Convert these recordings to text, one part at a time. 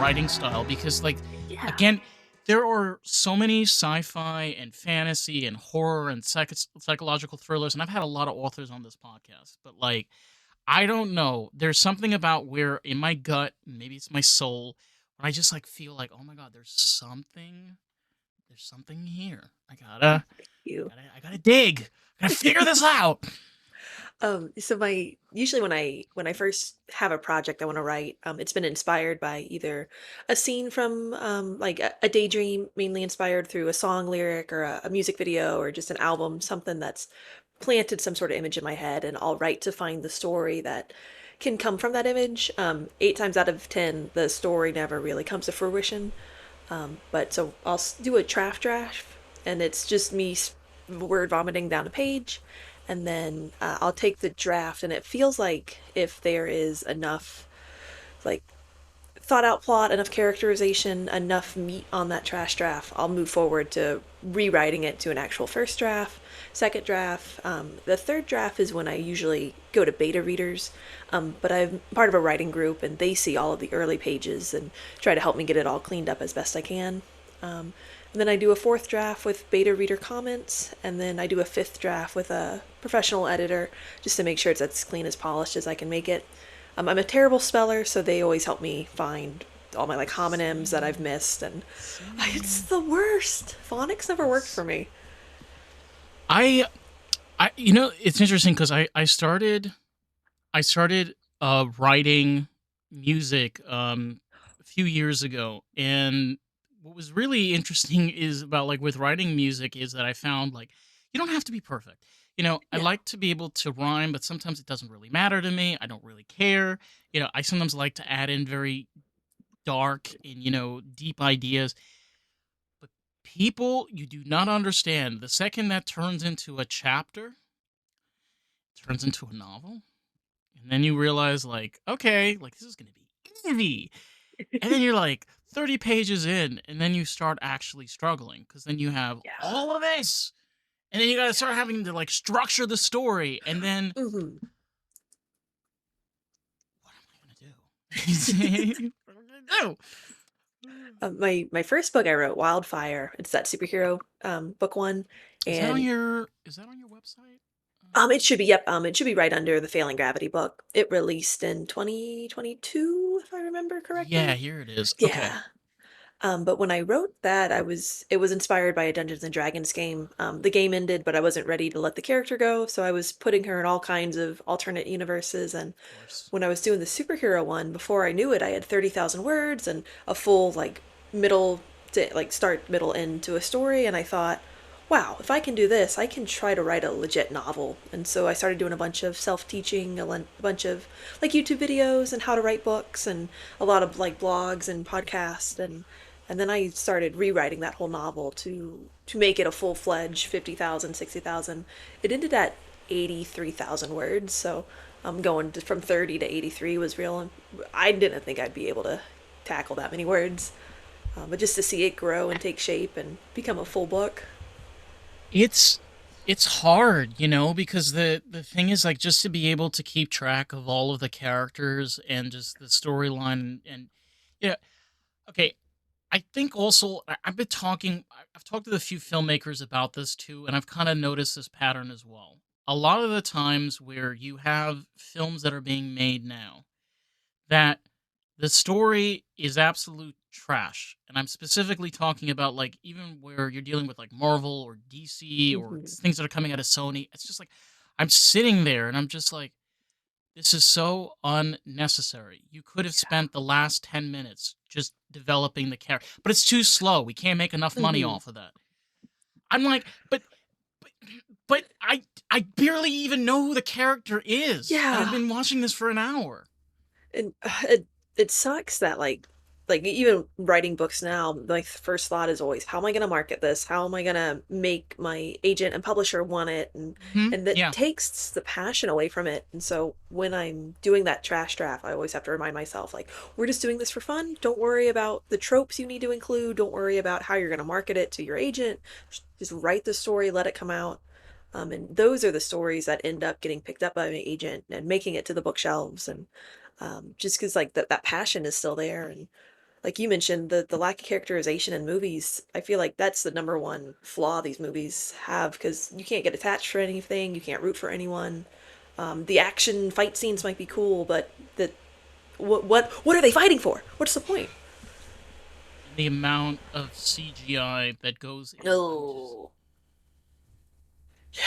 writing style because, like, Yeah. again, there are so many sci-fi and fantasy and horror and psychological thrillers, and I've had a lot of authors on this podcast, but like, I don't know. There's something about where in my gut, maybe it's my soul, when I just like feel like, oh my god, there's something here. You. I gotta dig. I gotta figure this out. So my usually when I first have a project I want to write, it's been inspired by either a scene from like a daydream, mainly inspired through a song lyric or a music video or just an album, something that's planted some sort of image in my head, and I'll write to find the story that can come from that image. 8 times out of 10, the story never really comes to fruition. But so do a draft, and it's just me word vomiting down a page, and then I'll take the draft, and it feels like if there is enough like thought out plot, enough characterization, enough meat on that trash draft, I'll move forward to rewriting it to an actual first draft, second draft. The third draft is when I usually go to beta readers, but I'm part of a writing group and they see all of the early pages and try to help me get it all cleaned up as best I can. And then I do a fourth draft with beta reader comments, and then I do a fifth draft with a professional editor just to make sure it's as clean as polished as I can make it. I'm a terrible speller, so they always help me find all my like homonyms that I've Same, missed, and it's same. the worst. Phonics never worked for me. I it's interesting because I started writing music a few years ago, and what was really interesting is about like with writing music is that I found like you don't have to be perfect. I No. like to be able to rhyme, but sometimes it doesn't really matter to me. I don't really care. I sometimes like to add in very dark and deep ideas, but people, you do not understand. The second that turns into a chapter, turns into a novel, and then you realize like, okay, like this is going to be easy. And then you're like 30 pages in, and then you start actually struggling because then you have Yeah. all of this. And then you got to start having to like structure the story. And then Hmm. what am I going to do? What am I going to do? My first book I wrote, Wildfire. It's that superhero book one, and Is that on your website? it should be, yep, it should be right under the Failing Gravity book. It released in 2022, if I remember Yeah, correctly. here it is. Okay. Yeah. But when I wrote that, it was inspired by a Dungeons and Dragons game. The game ended, but I wasn't ready to let the character go, so I was putting her in all kinds of alternate universes. And Of course. when I was doing the superhero one, before I knew it, I had 30,000 words and a full like middle to like start, middle, end to a story. And I thought, wow, if I can do this, I can try to write a legit novel. And so I started doing a bunch of self-teaching, a bunch of like YouTube videos and how to write books, and a lot of like blogs and podcasts, and then I started rewriting that whole novel to make it a full-fledged 50,000, 60,000. It ended at 83,000 words, so I'm going from 30 to 83 was real. I didn't think I'd be able to tackle that many words, but just to see it grow and take shape and become a full book. It's it's hard, because the thing is like just to be able to keep track of all of the characters and just the storyline and yeah, okay, I think also I've talked to a few filmmakers about this too, and I've kind of noticed this pattern as well. A lot of the times where you have films that are being made now that the story is absolute trash. And I'm specifically talking about like even where you're dealing with like Marvel or DC or Hmm. things that are coming out of Sony. It's just like I'm sitting there and I'm just like, this is so unnecessary. You could have spent the last 10 minutes just developing the character, but it's too slow. We can't make enough money Hmm. off of that. I'm like, but, but I barely even know who the character is, and I've Yeah, been watching this for an hour. and it sucks that like even writing books now, my first thought is always, how am I going to market this? How am I going to make my agent and publisher want it? Hmm. And that Yeah. takes the passion away from it. And so when I'm doing that trash draft, I always have to remind myself, like, we're just doing this for fun. Don't worry about the tropes you need to include. Don't worry about how you're going to market it to your agent. Just write the story, let it come out. And those are the stories that end up getting picked up by my agent and making it to the bookshelves. And just because like that passion is still there. And like you mentioned, the lack of characterization in movies, I feel like that's the number one flaw these movies have because you can't get attached for anything, you can't root for anyone. The action fight scenes might be cool, but the what are they fighting for? What's the point? And the amount of CGI that goes into just. No. Yeah.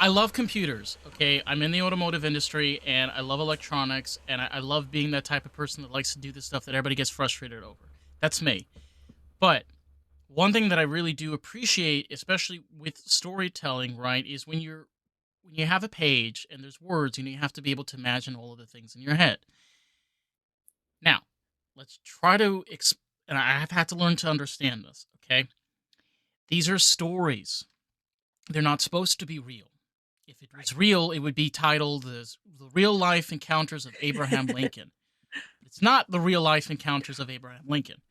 I love computers, okay? I'm in the automotive industry and I love electronics and I love being that type of person that likes to do the stuff that everybody gets frustrated over. That's me. But one thing that I really do appreciate, especially with storytelling, right, is when you have a page and there's words, you have to be able to imagine all of the things in your head. Now, let's try to and I have had to learn to understand this, okay? These are stories. They're not supposed to be real. If it was real, it would be titled The Real Life Encounters of Abraham Lincoln. It's not the real life encounters of Abraham Lincoln.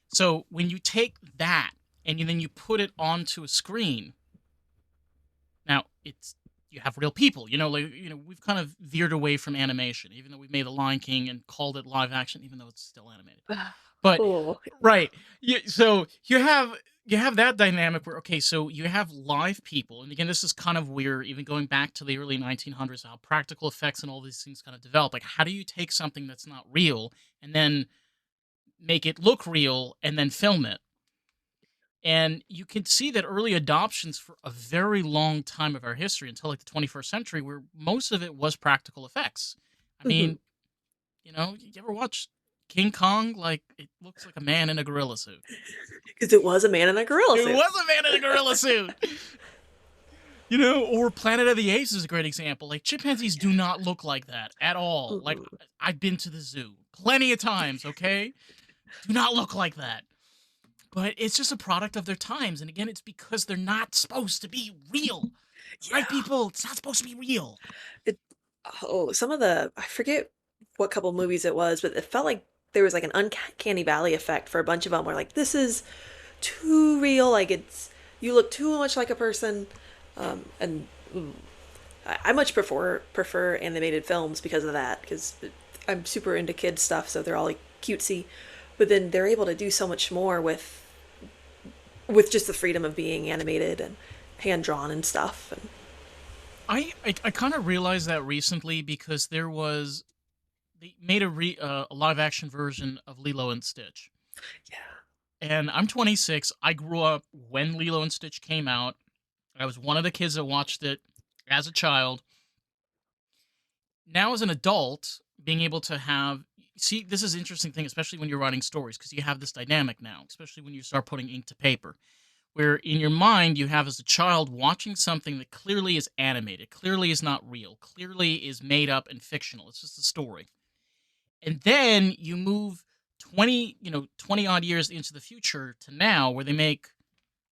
So when you take that and then you put it onto a screen, now it's you have real people. We've kind of veered away from animation, even though we made The Lion King and called it live action, even though it's still animated. But Oh, right, so you have that dynamic where okay, so you have live people, and again, this is kind of weird, even going back to the early 1900s, how practical effects and all these things kind of develop. Like, how do you take something that's not real and then make it look real and then film it? And you can see that early adoptions for a very long time of our history until like the 21st century, where most of it was practical effects. I because mean, you ever watch King Kong? Like, it looks like a man in a gorilla suit. it was a man in a gorilla It suit. was a man in a gorilla suit. Or Planet of the Apes is a great example. Like, chimpanzees do not look like that at all. Like, Mm-mm. I've been to the zoo plenty of times, okay? Do not look like that. But it's just a product of their times. And again, it's because they're not supposed to be real. Right, Yeah. people? It's not supposed to be real. It, oh, some of the I forget what couple movies it was, but it felt like there was like an uncanny valley effect for a bunch of them. Where like this is too real, like it's you look too much like a person, and I much prefer animated films because of that. Because I'm super into kids stuff, so they're all like cutesy, but then they're able to do so much more with just the freedom of being animated and hand drawn and stuff. And I kind of realized that recently because they made a live action version of Lilo and Stitch. yeah. And I'm 26. I grew up when Lilo and Stitch came out. I was one of the kids that watched it as a child. Now, as an adult, being able to have see this is an interesting thing, especially when you're writing stories, because you have this dynamic now, especially when you start putting ink to paper, where in your mind you have as a child watching something that clearly is animated, clearly is not real, clearly is made up and fictional. It's just a story. And then you move 20 odd years into the future to now where they make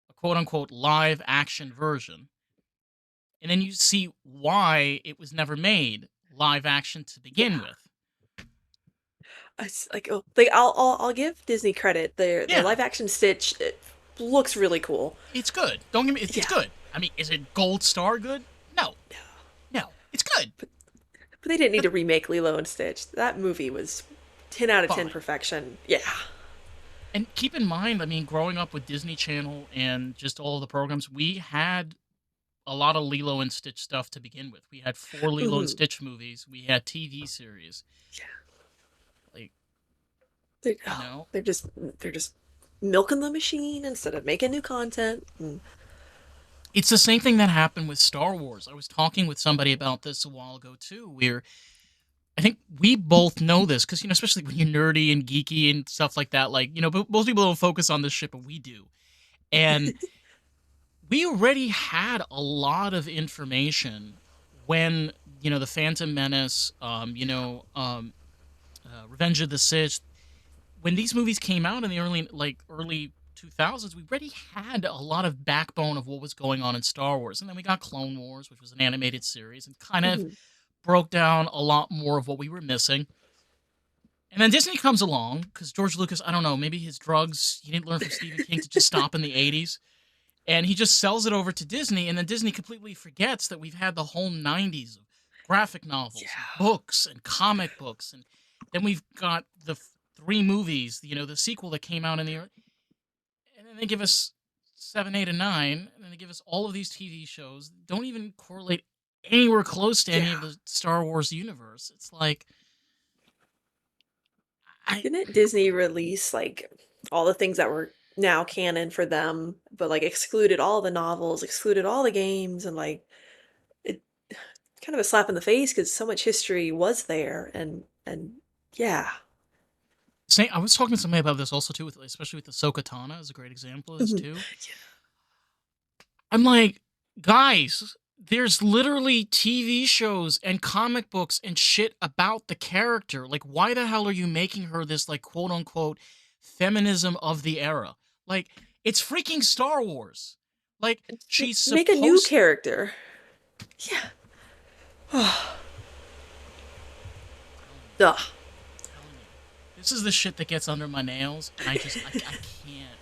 a quote unquote live action version. And then you see why it was never made live action to begin Yeah. with. It's like, oh, like I'll give Disney credit. Their Yeah, live action Stitch it looks really cool. it's good. Don't get me, it's Yeah, good. I mean, is it gold star good? No. No. It's good. but they didn't need But to remake Lilo and Stitch. That movie was 10 out of 10 fine. perfection. Yeah. And keep in mind, I mean, growing up with Disney Channel and just all of the programs, we had a lot of Lilo and Stitch stuff to begin with. We had 4 Lilo and Hmm. Stitch movies. We had TV series. Yeah. Like, They're, you know, they're just milking the machine instead of making new content. it's the same thing that happened with Star Wars. I was talking with somebody about this a while ago too, where I think we both know this because especially when you're nerdy and geeky and stuff like that. Like, most people don't focus on this shit, but we do. And we already had a lot of information when the Phantom Menace, Revenge of the Sith. When these movies came out in the early 2000s, we already had a lot of backbone of what was going on in Star Wars, and then we got Clone Wars, which was an animated series, and kind of Hmm. broke down a lot more of what we were missing. And then Disney comes along because George Lucas, I don't know, maybe his drugs he didn't learn from Stephen King to just stop in the 80s. And he just sells it over to Disney, and then Disney completely forgets that we've had the whole 90s of graphic novels and Yeah. books and comic books, and then we've got the three movies, the sequel that came out in the, and then they give us seven, eight, and nine, and then they give us all of these TV shows that don't even correlate anywhere close to any of Yeah. the Star Wars universe. It's like I Didn't Disney release, like, all the things that were now canon for them, but, like, excluded all the novels, excluded all the games, and, like, it kind of a slap in the face because so much history was there, and yeah. say I was talking to somebody about this also too, with especially with Ahsoka Tano is a great example of this Mhm. too. Yeah. I'm like, guys, there's literally TV shows and comic books and shit about the character. Like, why the hell are you making her this, like, quote unquote, feminism of the era? Like, it's freaking Star Wars. Like, Just she's make a new supposed. character. Yeah. Telling you, Ugh. telling you. This is the shit that gets under my nails, and I can't.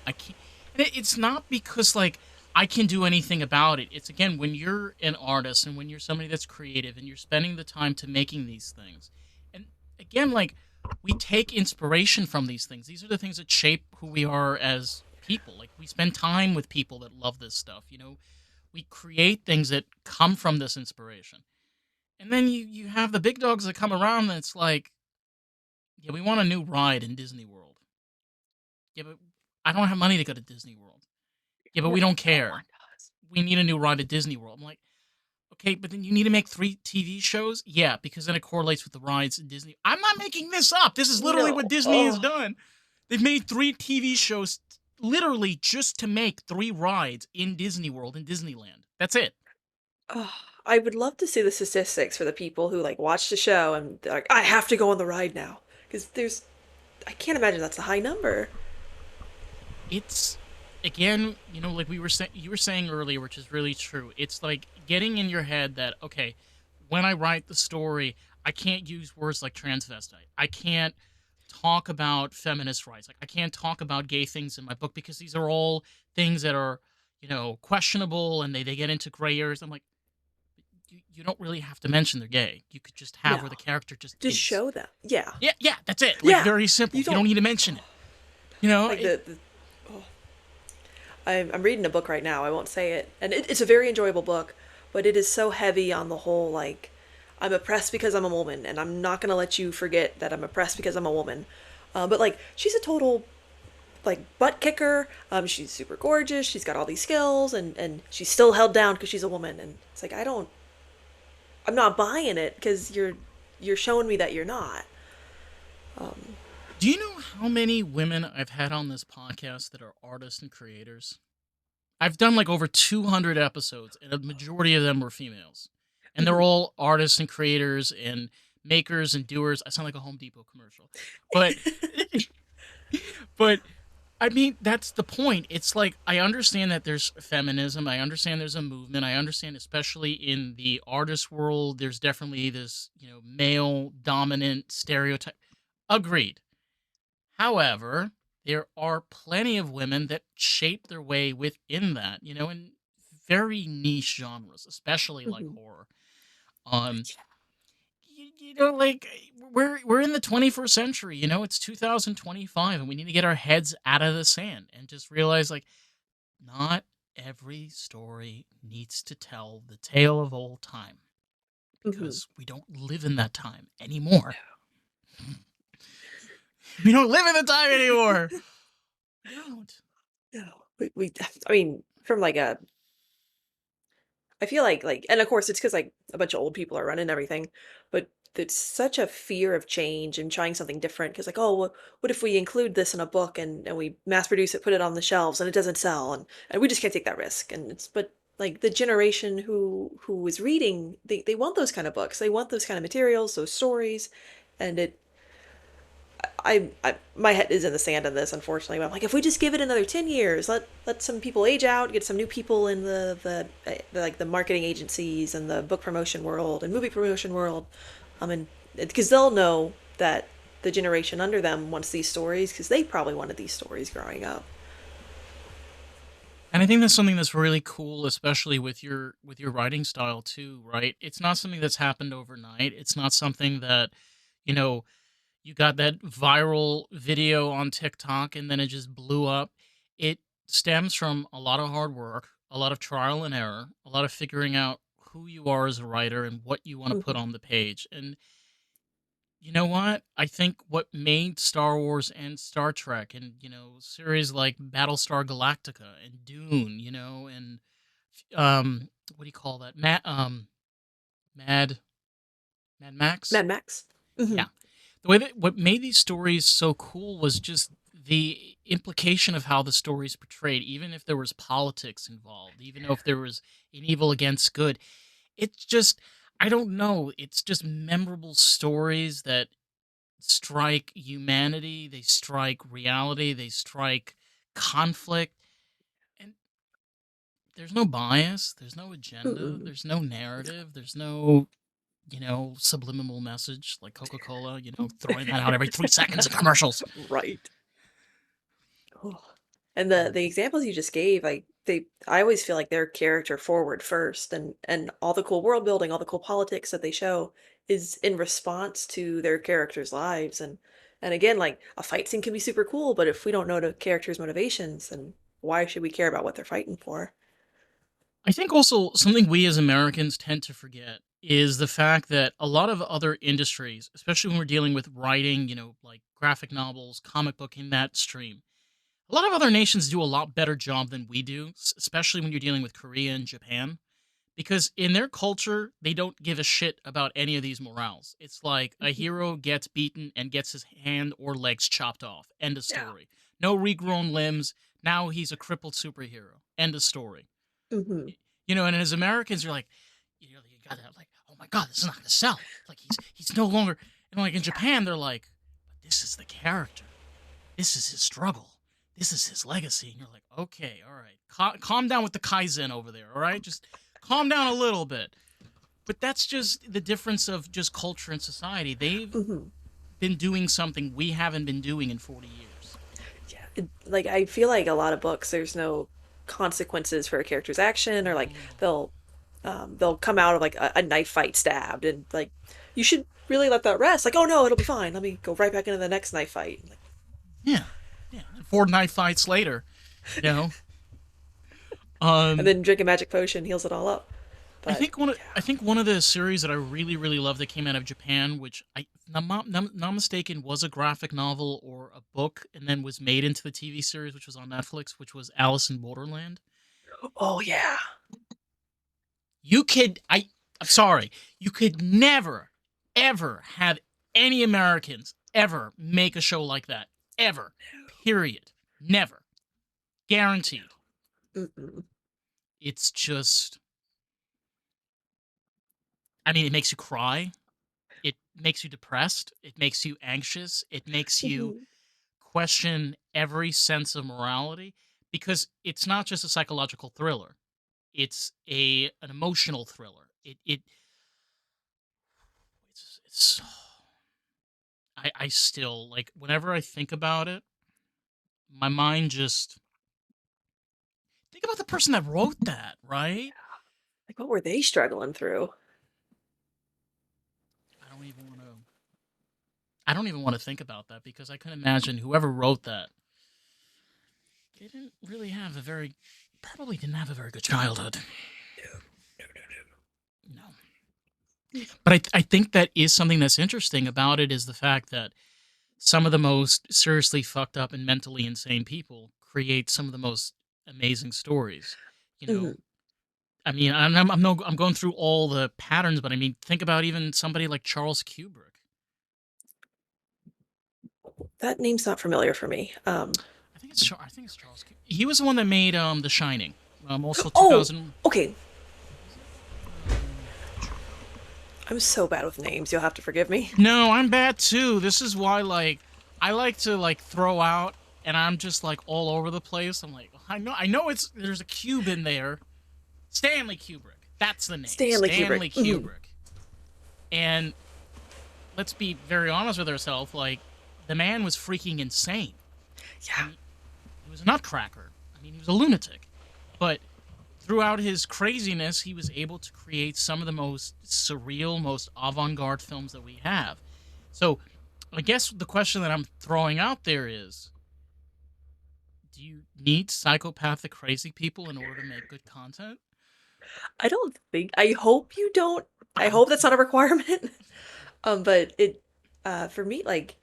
I can't. And it's not because, like, I can do anything about it. It's, again, when you're an artist and when you're somebody that's creative and you're spending the time to making these things. And again, like, we take inspiration from these things. These are the things that shape who we are as people. Like, we spend time with people that love this stuff. We create things that come from this inspiration. And then you have the big dogs that come around and it's like, yeah, we want a new ride in Disney World. Yeah, but I don't have money to go to Disney World. Yeah, but we No don't no one care. does. We need a new ride at Disney World. I'm like, okay, but then you need to make three TV shows? Yeah, because then it correlates with the rides in Disney. I'm not making this up. This is literally No. what Disney has Oh. done. They've made three TV shows literally just to make three rides in Disney World and Disneyland. That's it. Oh, I would love to see the statistics for the people who, like, watch the show and they're like, "I have to go on the ride now," because there's I can't imagine that's a high number. It's, again, like you were saying earlier, which is really true. It's like getting in your head that, okay, when I write the story, I can't use words like transvestite. I can't talk about feminist rights. Like, I can't talk about gay things in my book because these are all things that are, questionable, and they get into gray areas. I'm like, you don't really have to mention they're gay. You could just have No. where the character just Just is. show them. Yeah. Yeah, yeah, that's it. Like, Yeah. very simple. You You don't don't need to mention it. You know, like it, the oh, I'm reading a book right now. I won't say it, and it's a very enjoyable book, but it is so heavy on the whole. Like, I'm oppressed because I'm a woman, and I'm not gonna let you forget that I'm oppressed because I'm a woman. But like, she's a total like butt kicker. She's super gorgeous. She's got all these skills, and she's still held down because she's a woman. And it's like I'm not buying it because you're showing me that you're not. Um, Do you know how many women I've had on this podcast that are artists and creators? I've done like over 200 episodes, and a majority of them were females. And they're mhm. all artists and creators and makers and doers. I sound like a Home Depot commercial. But but I mean, that's the point. It's like, I understand that there's feminism. I understand there's a movement. I understand, especially in the artist world, there's definitely this, male dominant stereotype. Agreed. However, there are plenty of women that shape their way within that, in very niche genres, especially like Mhm. horror. Um, like, we're in the 21st century. It's 2025, and we need to get our heads out of the sand and just realize, like, not every story needs to tell the tale of old time, Mhm. because we don't live in that time anymore. We don't live in the time anymore. We don't. No, we I mean, from like a I feel like and of course it's because like a bunch of old people are running everything, but it's such a fear of change and trying something different. Because like, "Oh, well, what if we include this in a book and we mass produce it, put it on the shelves, and it doesn't sell?" And we just can't take that risk, and it's but, like, the generation who is reading, they want those kind of books, they want those kind of materials, those stories, and I my head is in the sand on this, unfortunately. But I'm like, if we just give it another 10 years, let some people age out, get some new people in the like the marketing agencies and the book promotion world and movie promotion world, and because they'll know that the generation under them wants these stories because they probably wanted these stories growing up. And I think that's something that's really cool, especially with your writing style too, right? It's not something that's happened overnight. It's not something that, you know, You got that viral video on TikTok and then it just blew up. It stems from a lot of hard work, a lot of trial and error, a lot of figuring out who you are as a writer and what you want to put Mhm. on the page. And you know what? I think what made Star Wars and Star Trek and, series like Battlestar Galactica and Dune, and what do you call that? Mad Mad Max? Mad Max. Yeah. Mhm. The way that what made these stories so cool was just the implication of how the stories portrayed, even if there was politics involved, even if there was an evil against good. It's just I don't know. It's just memorable stories that strike humanity, they strike reality, they strike conflict, and there's no bias, there's no agenda, Mm-mm. there's no narrative, there's no, subliminal message like Coca-Cola, throwing that out every 3 seconds in commercials. Right. Oh. And the Um, examples you just gave, like I always feel like they're character forward first, and all the cool world building, all the cool politics that they show is in response to their characters' lives. And again, like a fight scene can be super cool, but if we don't know the characters' motivations, then why should we care about what they're fighting for? I think also something we as Americans tend to forget is the fact that a lot of other industries, especially when we're dealing with writing, like graphic novels, comic book in that stream, a lot of other nations do a lot better job than we do, especially when you're dealing with Korea and Japan. Because in their culture, they don't give a shit about any of these morals. It's like a Mhm. hero gets beaten and gets his hand or legs chopped off. End of Yeah. story. No regrown limbs. Now he's a crippled superhero. End of story. Hmm. And as Americans, you're like, you gotta like, oh my god, this is not gonna sell. Like he's no longer. And like in Japan, they're like, but this is the character. This is his struggle. This is his legacy. And you're like, okay, all right, calm down with the kaizen over there. All right, just calm down a little bit. But that's just the difference of just culture and society. They've Hmm. been doing something we haven't been doing in 40 years. Yeah, like I feel like a lot of books, there's no consequences for a character's action, or like No. they'll come out of like a knife fight stabbed, and like you should really let that rest. Like, oh no, it'll be fine. Let me go right back into the next knife fight. Like, Yeah, yeah. 4 knife fights later, you know. and Um, then drink a magic potion heals it all up. I But think one of the series that I really really love that came out of Japan, which I not mistaken was a graphic novel or a book, and then was made into the TV series, which was on Netflix, which was Alice in Borderland. oh yeah, You could I'm sorry, you could never ever have any Americans ever make a show like that ever. Period. Never. Guaranteed. mm-mm. It's just I mean it makes you cry. It makes you depressed. It makes you anxious. It makes you Mhm. question every sense of morality because it's not just a psychological thriller. It's an emotional thriller. It's I still like whenever I think about it, my mind just think about the person that wrote that, right? Like what were they struggling through? I don't even want to I don't even want to think about that because I can imagine whoever wrote that, they didn't really have a very probably didn't have a very good childhood. No, no, No. no. But I think that is something that's interesting about it is the fact that some of the most seriously fucked up and mentally insane people create some of the most amazing stories. You Mhm. know, I mean, I'm no, I'm going through all the patterns, but I mean, think about even somebody like Charles Kubrick. That name's not familiar for me. I think it's Charles. He was the one that made The Shining. Also Oh, 2000. okay. Was it? I'm so bad with names. You'll have to forgive me. No, I'm bad too. This is why, like, I like to like throw out, and I'm just like all over the place. I'm like, I know it's there's a cube in there. Stanley Kubrick. That's the name. Stanley Kubrick. Stanley Mhm. Kubrick. And let's be very honest with ourselves. Like, the man was freaking insane. I Yeah. mean, he was a nutcracker. I mean, he was a lunatic. But throughout his craziness, he was able to create some of the most surreal, most avant garde films that we have. So I guess the question that I'm throwing out there is, do you need psychopathic crazy people in order to make good content? I don't think I hope you don't. I hope that's not a requirement. But for me, like,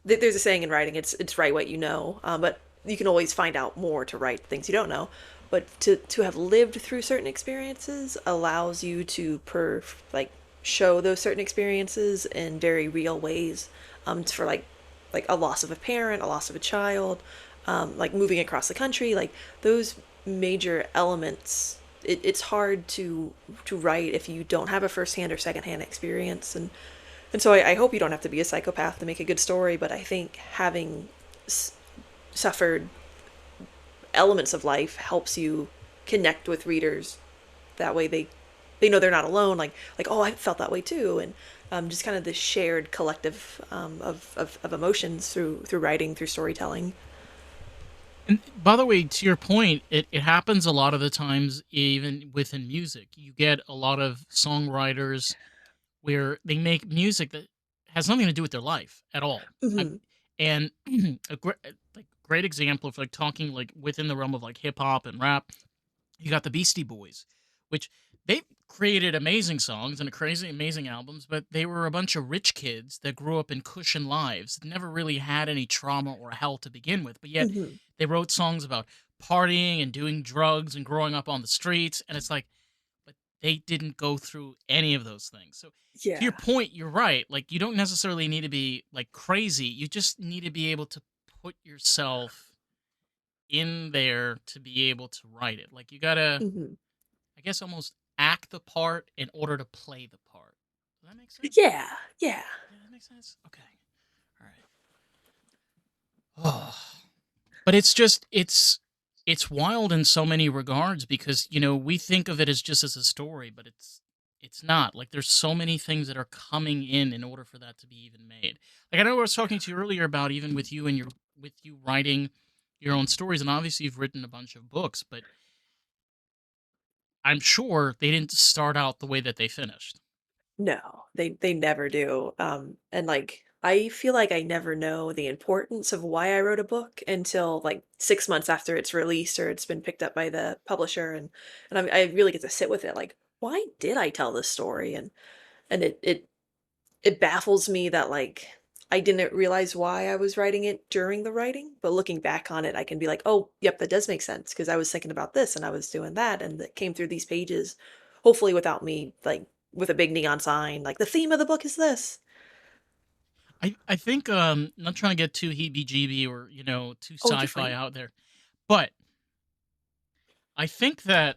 there's a saying in writing, it's write what you know. But you can always find out more to write things you don't know. But to have lived through certain experiences allows you to like show those certain experiences in very real ways. For like a loss of a parent, a loss of a child, like moving across the country, like those major elements. It's hard to write if you don't have a firsthand or secondhand experience, and so I hope you don't have to be a psychopath to make a good story, but I think having suffered elements of life helps you connect with readers. That way they know they're not alone. Like oh, I felt that way too, and just kind of this shared collective of emotions through writing, through storytelling. And by the way, to your point, it happens a lot of the times, even within music. You get a lot of songwriters where they make music that has nothing to do with their life at all. I, Hmm. and like great example of like talking like within the realm of like hip hop and rap, you got the Beastie Boys, which they created amazing songs and crazy amazing albums, but they were a bunch of rich kids that grew up in cushion lives, never really had any trauma or hell to begin with, but yet Hmm. they wrote songs about partying and doing drugs and growing up on the streets, and it's like, but they didn't go through any of those things. So to your Yeah. point, you're right. Like you don't necessarily need to be like crazy. You just need to be able to put yourself in there to be able to write it. Like you gotta, Hmm. I guess, almost act the part in order to play the part. Does that make sense? Yeah. Yeah. Yeah, that makes sense. Okay. All right. Oh, but it's just it's wild in so many regards because we think of it as just as a story, but it's not. Like there's so many things that are coming in order for that to be even made. Like I know I was talking to you earlier about even with you and your with you writing your own stories, and obviously you've written a bunch of books, but I'm sure they didn't start out the way that they finished. No, they never do. And like I feel like I never know the importance of why I wrote a book until like 6 months after it's released or it's been picked up by the publisher, and I really get to sit with it. Like, why did I tell this story? And it baffles me that like I didn't realize why I was writing it during the writing, but looking back on it, I can be like, oh, yep, that does make sense because I was thinking about this and I was doing that, and it came through these pages, hopefully without me like with a big neon sign, like the theme of the book is this. I think not trying to get too heebie jeebie or too Oh, you're sci-fi fine. out there, but I think that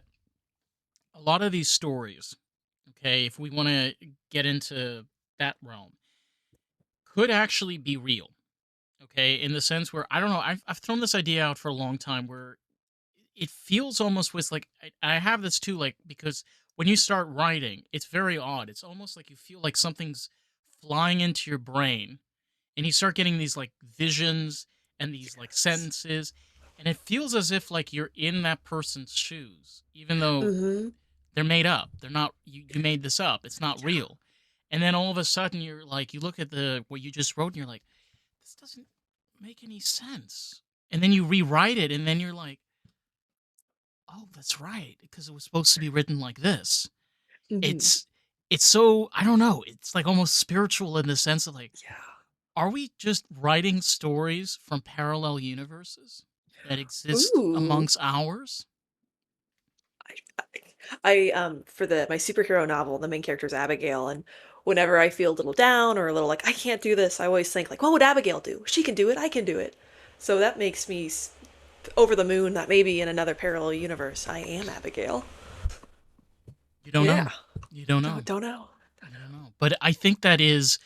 a lot of these stories, okay, if we want to get into that realm, could actually be real. Okay, in the sense where I don't know, I've thrown this idea out for a long time where it feels almost with like I have this too, like because when you start writing, it's very odd. It's almost like you feel like something's flying into your brain and you start getting these like visions and these like Yes. sentences, and it feels as if like you're in that person's shoes even though Mm-hmm. they're made up. They're not, you made this up, it's not Yeah. real. And then all of a sudden you're like, you look at the what you just wrote and you're like, this doesn't make any sense. And then you rewrite it and then you're like, oh, that's right, because it was supposed to be written like this. Mm-hmm. It's so, I don't know, it's like almost spiritual in the sense of like, Yeah. are we just writing stories from parallel universes that exist Ooh. amongst ours? For the my superhero novel, the main character is Abigail, and whenever I feel a little down or a little like I can't do this, I always think like, what would Abigail do? She can do it. I can do it. So that makes me over the moon that maybe in another parallel universe I am Abigail. You don't Yeah. know. You don't know. Don't know. You don't know. But I think that's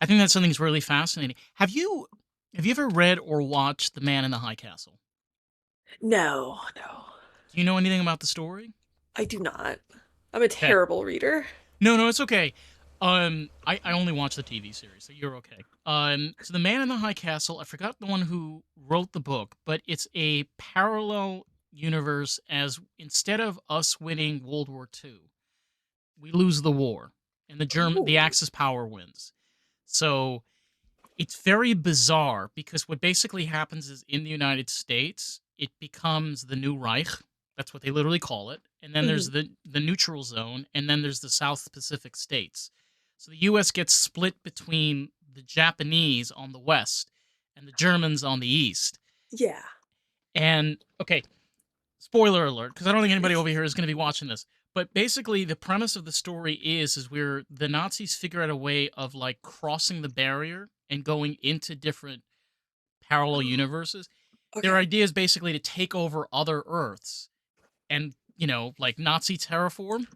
something that's really fascinating. Have you ever read or watched The Man in the High Castle? No, no, Do you know anything about the story? I do not. I'm a Okay. terrible reader. No, no, it's okay. I only watched the TV series, so you're okay. So The Man in the High Castle, I forgot the one who wrote the book, but it's a parallel universe as instead of us winning World War II, we lose the war and the Ooh. Axis power wins. So It's very bizarre because what basically happens is in the United States, it becomes the new Reich. That's what they literally call it. And then there's Mhm. the neutral zone, and then there's the South Pacific states. So the US gets split between the Japanese on the west and the Germans on the east. Yeah. And okay, spoiler alert, because I don't think anybody over here is going to be watching this. But basically, the premise of the story is where the Nazis figure out a way of like crossing the barrier and going into different parallel universes. Their Okay. idea is basically to take over other Earths and like Nazi terraform.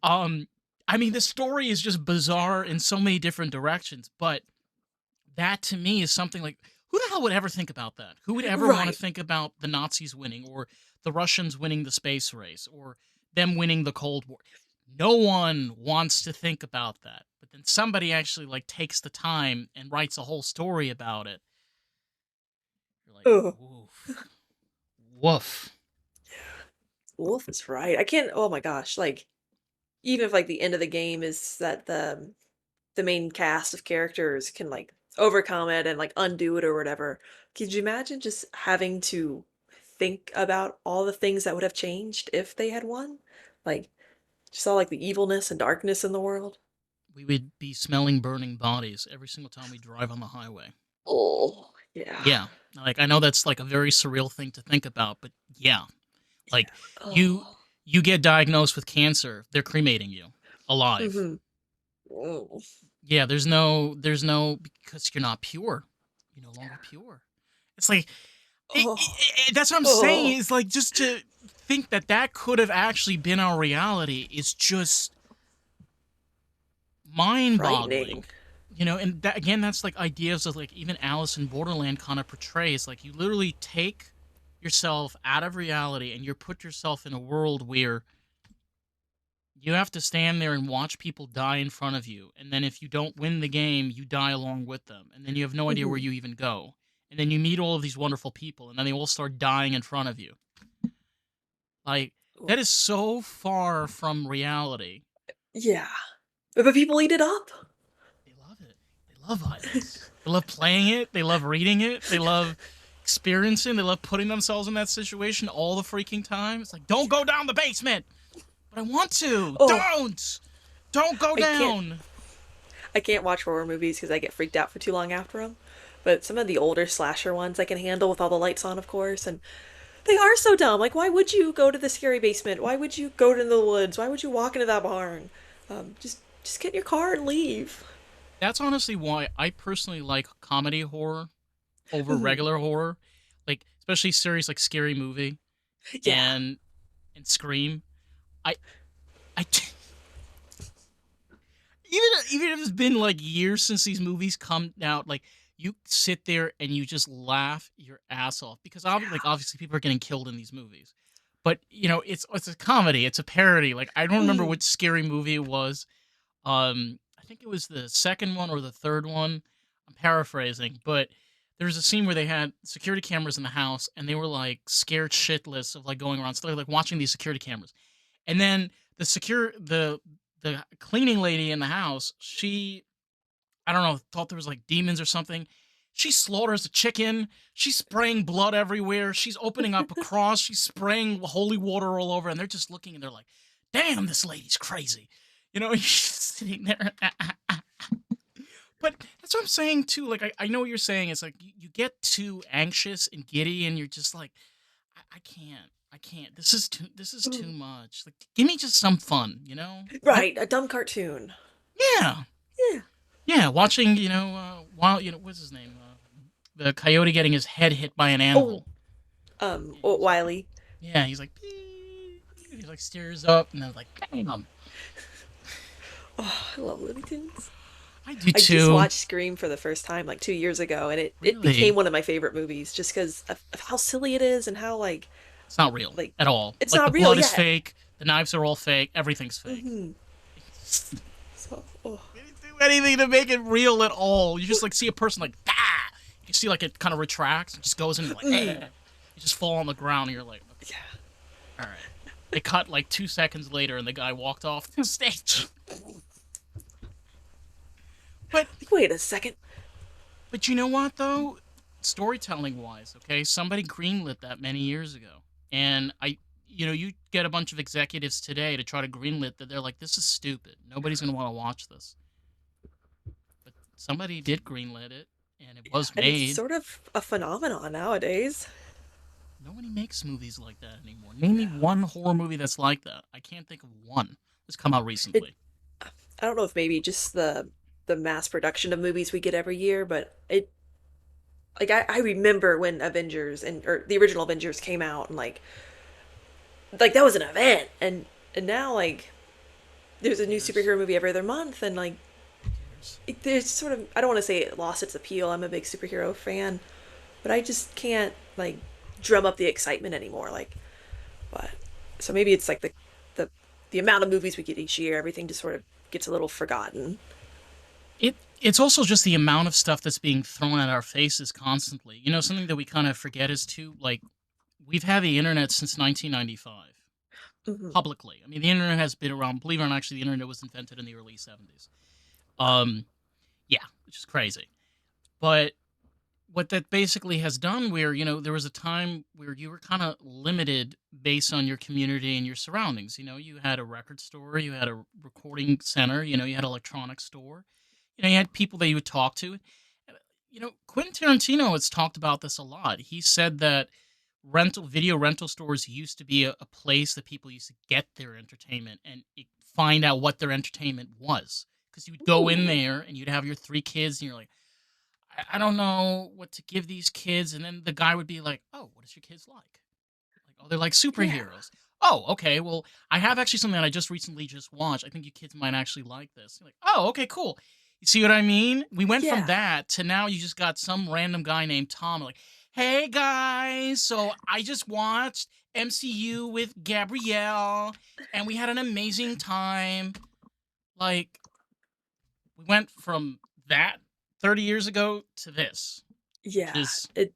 Um, I mean, the story is just bizarre in so many different directions, but that to me is something like who the hell would ever think about that? Who would ever want to Right. think about the Nazis winning or the Russians winning the space race or them winning the Cold War? No one wants to think about that. But then somebody actually like takes the time and writes a whole story about it. You're like, Ugh. woof, woof. Wolf is right. I can't oh my gosh, like, even if, like, the end of the game is that the main cast of characters can, like, overcome it and, like, undo it or whatever, could you imagine just having to think about all the things that would have changed if they had won? Like, just all, like, the evilness and darkness in the world? We would be smelling burning bodies every single time we drive on the highway. Oh, yeah. Yeah. Like I know that's like a very surreal thing to think about, but yeah. Like you Oh. you get diagnosed with cancer, they're cremating you alive. Mhm. Oh. Yeah, there's no because you're not pure. You're no longer Yeah. pure. It's like Oh. that's what I'm saying Oh. is like just to think that that could have actually been our reality is just Frightening. mind-boggling. And that again, that's like ideas of like even Alice in Borderland kind of portrays. Like you literally take yourself out of reality and you put yourself in a world where you have to stand there and watch people die in front of you. And then if you don't win the game, you die along with them. And then you have no idea where Mhm. you even go. And then you meet all of these wonderful people and then they all start dying in front of you. Like Ooh. that is so far from reality. Yeah. But people eat it up. They love it. They love violence. They love playing it. They love reading it. They love experiencing. They love putting themselves in that situation all the freaking time. It's like, don't go down the basement. But I want to. Oh, Don't go I can't down. I can't watch horror movies because I get freaked out for too long after them. But some of the older slasher ones I can handle with all the lights on, of course, and they are so dumb. Like, why would you go to the scary basement? Why would you go to the woods? Why would you walk into that barn? Just get in your car and leave. That's honestly why I personally like comedy horror over Mhm. regular horror. Like, especially series like Scary Movie Yeah. and Scream. I I even if it's been like years since these movies come out, like you sit there and you just laugh your ass off because obviously people are getting killed in these movies, but it's a comedy, it's a parody. Like I don't remember Mhm. which scary movie it was. I think it was the second one or the third one. I'm paraphrasing, but there was a scene where they had security cameras in the house and they were like scared shitless of like going around. So they're like watching these security cameras. And then the cleaning lady in the house, she I don't know, thought there was like demons or something. She slaughters a chicken. She's spraying blood everywhere. She's opening up a cross. She's spraying holy water all over, and they're just looking and they're like, "Damn, this lady's crazy." He's sitting there. But that's what I'm saying too. Like I know what you're saying. It's like you get too anxious and giddy, and you're just like, I can't. I can't. This is too much. Like give me just some fun, you know? What Right, a dumb cartoon. yeah. Yeah. Yeah, watching, while what's his name? The coyote getting his head hit by an Oh, anvil. Yeah, he's like Wiley. yeah, he's like "Beep." He like steers up and then like bam. Oh, I love Looney Tunes. I do I just too. watched Scream for the first time like 2 years ago, and it became Really. one of my favorite movies just because of how silly it is and how, It's not real like, at all. it's Like the not real, blood is yeah. fake, the knives are all fake, everything's fake. Mhm. So, oh. They didn't do anything to make it real at all. You just like see a person like ah. You see like it kind of retracts, and just goes in like Mm, eh. You just fall on the ground and you're like, okay, yeah. all right. They cut like 2 seconds later and the guy walked off the stage. But Like, wait a second. But you know what though? Storytelling wise, okay, somebody greenlit that many years ago, and you get a bunch of executives today to try to greenlit that. They're like, this is stupid. Nobody's gonna want to watch this. But somebody did greenlit it, and it Yeah, was and it's made. sort of a phenomenon nowadays. Nobody makes movies like that anymore. Name me No. one horror movie that's like that. I can't think of one that's come out It recently. I don't know if maybe just the mass production of movies we get every year, but it like I remember when Avengers and or the original Avengers came out and like that was an event and now like there's a Who new cares? superhero movie every other month and like Who cares? there's sort of I don't want to say it lost its appeal. I'm a big superhero fan, but I just can't like drum up the excitement anymore. Like, but so maybe it's like the the amount of movies we get each year, everything just sort of gets a little forgotten. It's also just the amount of stuff that's being thrown at our faces constantly. You know, something that we kind of forget is too like we've had the internet since 1995 Hmm. publicly. I mean, the internet has been around. Believe it or not, actually, the internet was invented in the early 70s. Um, yeah, which is crazy. But what that basically has done, where there was a time where you were kind of limited based on your community and your surroundings. You had a record store, you had a recording center, you had an electronics store. You had people that you would talk to. Quentin Tarantino has talked about this a lot. He said that video rental stores used to be a place that people used to get their entertainment and find out what their entertainment was. Because you would go in Ooh, there and you'd have your three kids, and you're like, I don't know what to give these kids. And then the guy would be like, oh, what does your kids like? Like, oh, they're like yeah, superheroes. Oh, okay. Well, I have actually something that I just recently just watched. I think you kids might actually like this. You're like, oh, okay, cool. You see what I mean? We went from yeah, that to now you just got some random guy named Tom. Like, hey guys, so I just watched MCU with Gabrielle, and we had an amazing time. Like, we went from that 30 years ago to this, which yeah. is It.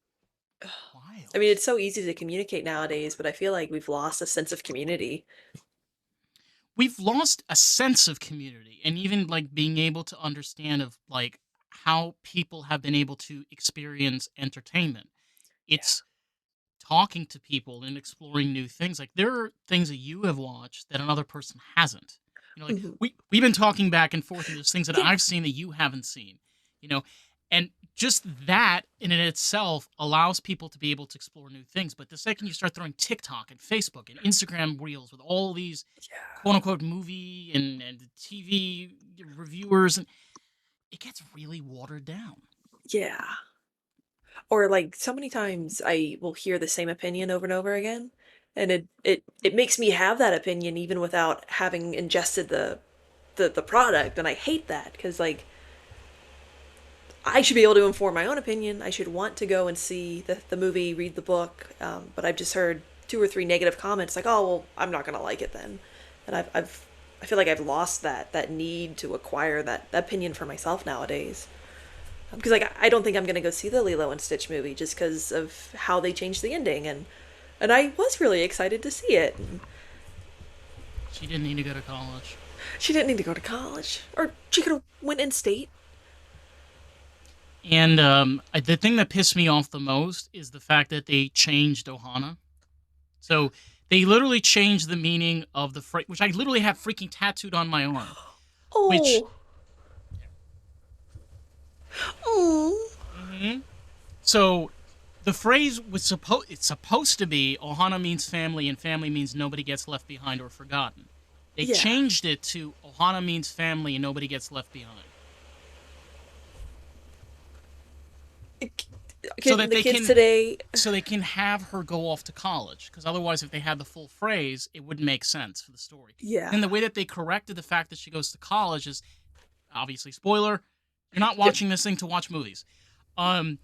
I wild. mean, it's so easy to communicate nowadays, but I feel like we've lost a sense of community. We've lost a sense of community and even like being able to understand of like how people have been able to experience entertainment. Yeah. It's talking to people and exploring new things. Like there are things that you have watched that another person hasn't. Like Hmm. we've been talking back and forth, and there's things that Yeah. I've seen that you haven't seen. You know, and just that in and itself allows people to be able to explore new things. But the second you start throwing TikTok and Facebook and Instagram reels with all these Yeah. quote unquote movie and TV reviewers, and it gets really watered down. Yeah. Or like so many times I will hear the same opinion over and over again, and it makes me have that opinion even without having ingested the product, and I hate that because like I should be able to inform my own opinion. I should want to go and see the movie, read the book, but I've just heard two or three negative comments like, "Oh, well, I'm not gonna like it then," and I feel like I've lost that need to acquire that opinion for myself nowadays. Because like I don't think I'm gonna go see the Lilo and Stitch movie just because of how they changed the ending, and I was really excited to see it. And She didn't need to go to college. she didn't need to go to college, or she could have went in state. And the thing that pissed me off the most is the fact that they changed Ohana. So they literally changed the meaning of the phrase, which I literally have freaking tattooed on my arm. Which, Oh, oh, mhm. So the phrase was supposed to be Ohana means family, and family means nobody gets left behind or forgotten. They yeah. changed it to Ohana means family and nobody gets left behind, so Can that the they kids can today? have her go off to college. Because otherwise, if they had the full phrase, it wouldn't make sense for the story. And Yeah. then the way that they corrected the fact that she goes to college is obviously spoiler. You're not watching this thing to watch movies. Um,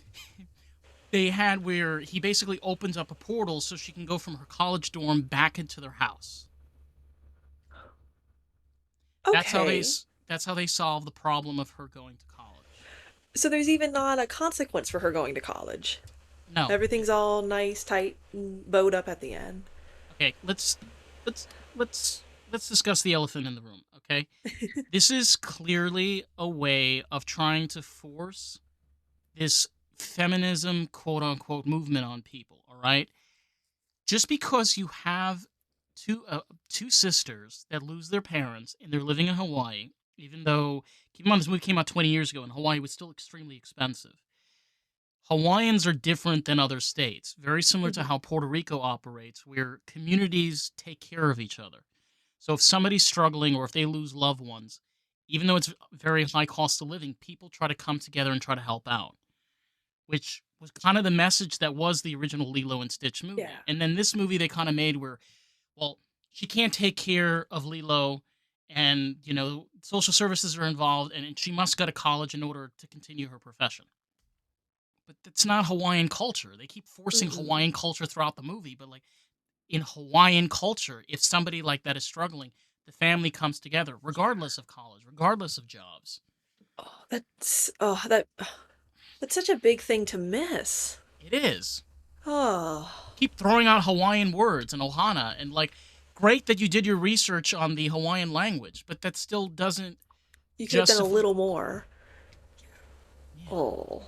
they had where he basically opens up a portal so she can go from her college dorm back into their house. That's how they Okay. that's how they solve the problem of her going to college. So there's even not a consequence for her going to college. No. Everything's all nice, tight, and bowed up at the end. Okay, let's let's let's discuss the elephant in the room, okay? This is clearly a way of trying to force this feminism quote unquote movement on people, all right? Just because you have two sisters that lose their parents and they're living in Hawaii, even though keep in mind this movie came out 20 years ago and Hawaii was still extremely expensive. Hawaiians are different than other states, very similar to Mhm. how Puerto Rico operates, where communities take care of each other. So if somebody's struggling or if they lose loved ones, even though it's very high cost of living, people try to come together and try to help out, which was kind of the message that was the original Lilo and Stitch movie. Yeah. And then this movie they kind of made where, well, she can't take care of Lilo and, social services are involved and she must go to college in order to continue her profession. But that's not Hawaiian culture. They keep forcing Mm-mm. Hawaiian culture throughout the movie, but like in Hawaiian culture, if somebody like that is struggling, the family comes together regardless of college, regardless of jobs. That's such a big thing to miss. It is. Oh, Keep throwing out Hawaiian words and ohana and like great that you did your research on the Hawaiian language, but that still doesn't you could have done a justify. little more. Yeah. Oh,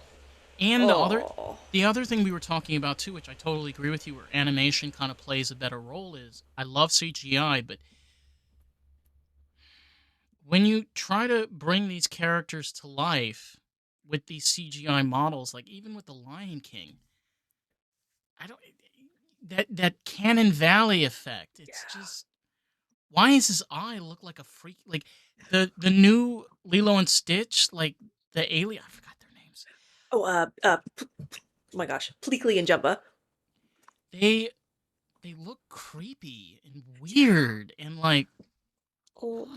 And oh, the other thing we were talking about too, which I totally agree with you, where animation kind of plays a better role is I love CGI, but when you try to bring these characters to life with these CGI models, like even with the Lion King, I don't that Cannon Valley effect. It's yeah. just why does his eye look like a freak? Like the new Lilo and Stitch, like the alien. I forgot their names. Oh, oh my gosh, Pleakley and Jumba. They they look creepy and Yeah. weird and like Oh,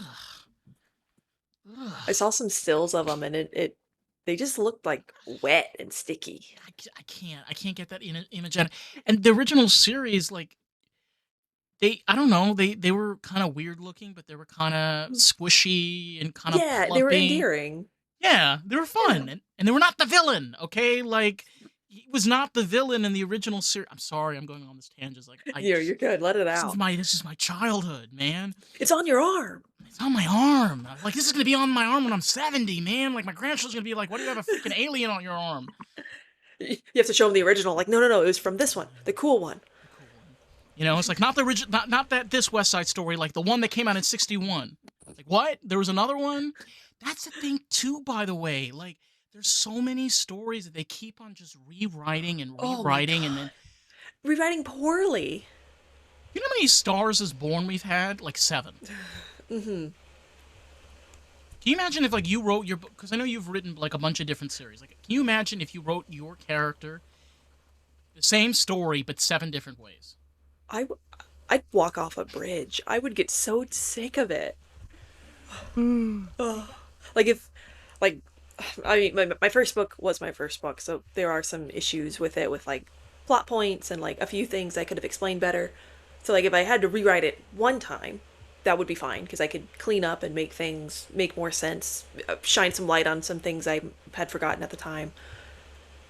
ugh, I ugh. saw some stills of them, and they just looked like wet and sticky. I can't get that image out. And the original series, like I don't know, they were kind of weird looking, but they were kind of Mm. squishy and kind of Yeah, they were fluffy. endearing. Yeah, they were Yeah. fun, and they were not the villain. Okay, like he was not the villain in the original series. I'm sorry, I'm going on this tangent. Like You're good. Let it out. this is my childhood, man. It's on your arm. It's on my arm. Like this is gonna be on my arm when I'm 70, man. Like my grandchildren's gonna be like, "Why do you have a freaking alien on your arm?" You have to show them the original. Like, no, no, no. It was from this one, the cool one. The cool one. It's like not the original, not that this West Side Story, like the one that came out in '61. Like what? There was another one. That's the thing too, by the way. Like there's so many stories that they keep on just rewriting and Oh my rewriting, and then god, rewriting poorly. you know how many Stars is Born we've had? Like seven. Mm-hmm. Can you imagine if like you wrote your book? Because I know you've written like a bunch of different series. Like, can you imagine if you wrote your character the same story but seven different ways? I w- I'd walk off a bridge. I would get so sick of it. Oh. Like if, like, I mean, my first book was my first book, so there are some issues with it, with like plot points and like a few things I could have explained better. So like if I had to rewrite it one time, that would be fine because I could clean up and make things make more sense, shine some light on some things I had forgotten at the time.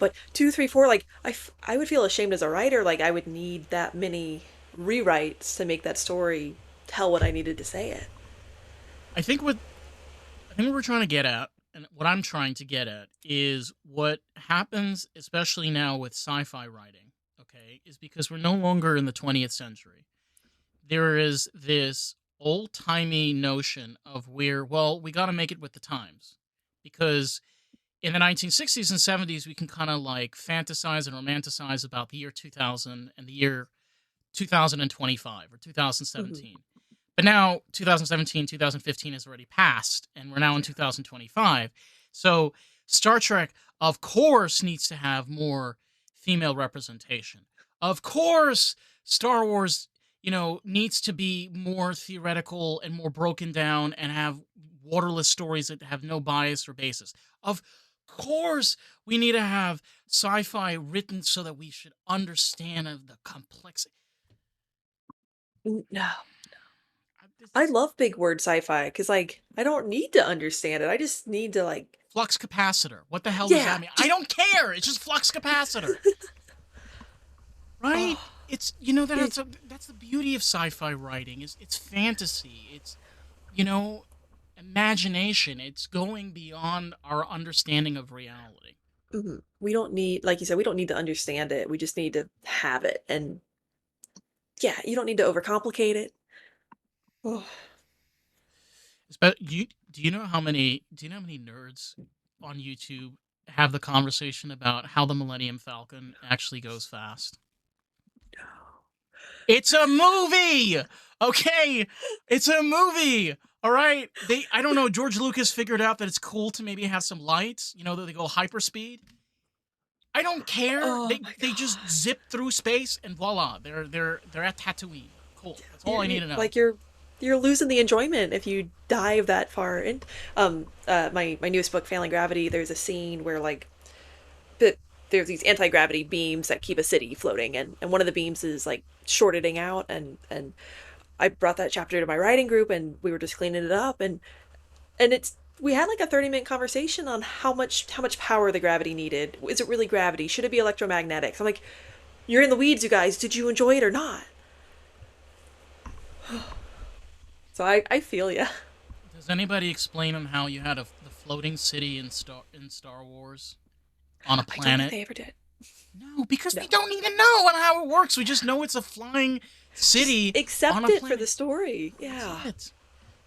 But two, three, four, like I would feel ashamed as a writer. Like I would need that many rewrites to make that story tell what I needed to say it. I think what we're trying to get at, and what I'm trying to get at, is what happens, especially now with sci-fi writing. Okay, is because we're no longer in the 20th century. There is this old timey notion of where, well, we got to make it with the times, because in the 1960s and 70s we can kind of like fantasize and romanticize about the year 2000 and the year 2025 or Hmm. 2017. But now 2017, 2015 has already passed, and we're now in Yeah. 2025. So Star Trek, of course, needs to have more female representation. Of course, Star Wars, needs to be more theoretical and more broken down and have waterless stories that have no bias or basis. Of course, we need to have sci-fi written so that we should understand of the complexity. No. This I is love big word sci-fi because like I don't need to understand it. I just need to like flux capacitor. What the hell does yeah, that mean? I just don't care. It's just flux capacitor, right? oh It's it, that's the beauty of sci-fi writing. Is it's fantasy. It's you know imagination. It's going beyond our understanding of reality. We don't need, like you said, we don't need to understand it. We just need to have it. And yeah, you don't need to overcomplicate it. Oh, But do you know how many nerds on YouTube have the conversation about how the Millennium Falcon actually goes fast? It's a movie. Okay, it's a movie. All right. I don't know. George Lucas figured out that it's cool to maybe have some lights. That they go hyperspeed. I don't care. oh They my they just god. zip through space and voila, they're at Tatooine. Cool. That's all I need to know. You're losing the enjoyment if you dive that far. And my newest book, Failing Gravity, there's a scene where like the there's these anti-gravity beams that keep a city floating, and one of the beams is like shorting out, and I brought that chapter to my writing group, and we were just cleaning it up, and it's we had like a 30-minute conversation on how much power the gravity needed. Is it really gravity? Should it be electromagnetics? I'm like, you're in the weeds, you guys. Did you enjoy it or not? So I feel ya. Does anybody explain them how you had the floating city in Star Wars on a I don't think planet? they ever did. No, because we No. don't even know how it works. We just know it's a flying Just city on accept a it for the planet. story. That's Yeah. it.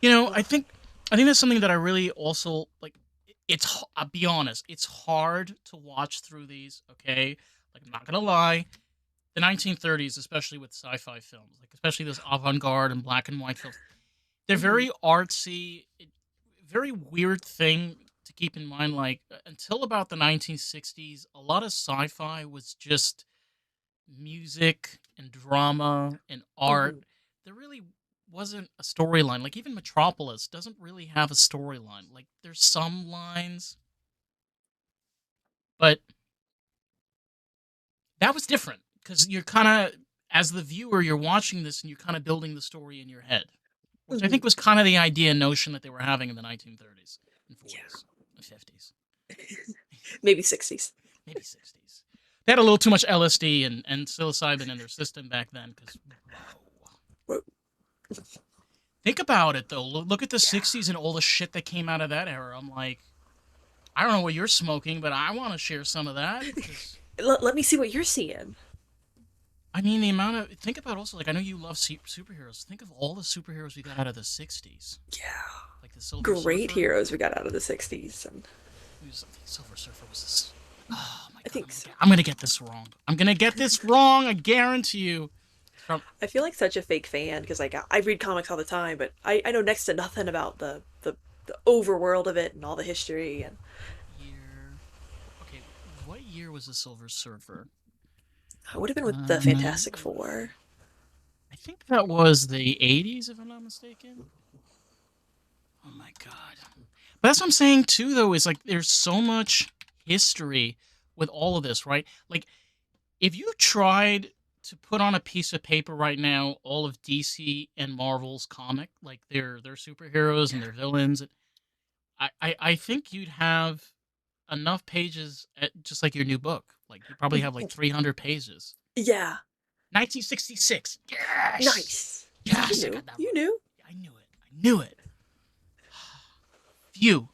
You know, I Ugh. think I think that's something that I really also like. I'll be honest, it's hard to watch through these. Okay, like I'm not gonna lie, the 1930s, especially with sci-fi films, like especially those avant-garde and black and white films, they're Hmm. very artsy. Very weird thing to keep in mind. Like until about the 1960s, a lot of sci-fi was just music and drama and art. Hmm. There really wasn't a storyline. Like even Metropolis doesn't really have a storyline. Like there's some lines, but that was different because you're kind of as the viewer, you're watching this and you're kind of building the story in your head, which I Hmm. think was kind of the idea and notion that they were having in the 1930s and Yeah. 40s and 50s, Maybe 60s. maybe 60s. They had a little too much LSD and psilocybin in their system back then because, whoa. Whoa. Think about it though. Look at the Yeah. 60s and all the shit that came out of that era. I'm like, I don't know what you're smoking, but I want to share some of that because Let me see what you're seeing. I mean the amount of think about also like I know you love superheroes. Think of all the superheroes we got out of the 60s, Yeah. like the Silver Great Surfer. heroes we got out of the 60s. And Silver Surfer was this. Oh my I god, think so. I'm gonna get this wrong. I'm gonna get this wrong. I guarantee you. From I feel like such a fake fan because like I read comics all the time, but I know next to nothing about the overworld of it and all the history. And year. Okay, what year was the Silver Surfer? it would have been with the Uh, Fantastic Four. I think that was the 80s, if I'm not mistaken. Oh my god. But that's what I'm saying too, though, is like there's so much history with all of this, right? Like, if you tried to put on a piece of paper right now all of DC and Marvel's comic, like their superheroes and their villains, I think you'd have enough pages just like your new book. Like you probably have like 300 pages. Yeah. 1966. Yes. Nice. You Yes, I knew. got that You right. knew. I knew it. I knew it. Phew.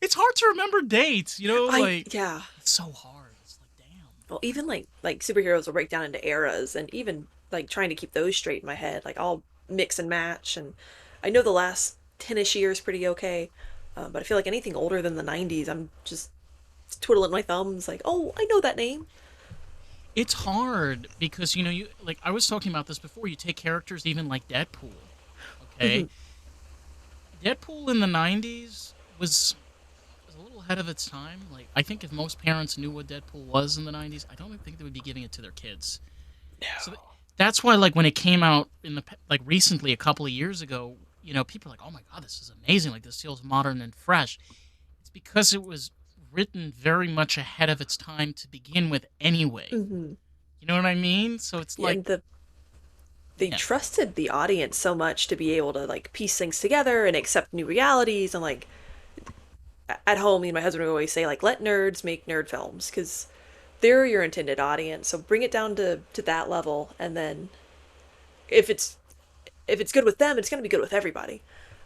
It's hard to remember dates, I like yeah. it's so hard. It's like damn. Well, even like superheroes will break down into eras, and even like trying to keep those straight in my head, like I'll mix and match. And I know the last 10ish years pretty okay, but I feel like anything older than the 90s, I'm just twiddling my thumbs, like, oh, I know that name. It's hard because you like I was talking about this before. You take characters even like Deadpool. Okay, Hmm. Deadpool in the '90s was a little ahead of its time. Like I think if most parents knew what Deadpool was in the '90s, I don't think they would be giving it to their kids. So No. that's why like when it came out in the like recently a couple of years ago, people are like, "Oh my god, this is amazing. Like this feels modern and fresh." It's because it was written very much ahead of its time to begin with anyway. Hmm. You know what I mean? So it's Yeah, like, and they yeah, trusted the audience so much to be able to like piece things together and accept new realities. And like at home, me and my husband would always say, like, let nerds make nerd films because they're your intended audience. So bring it down to that level, and then if it's if it's good with them, it's going to be good with everybody.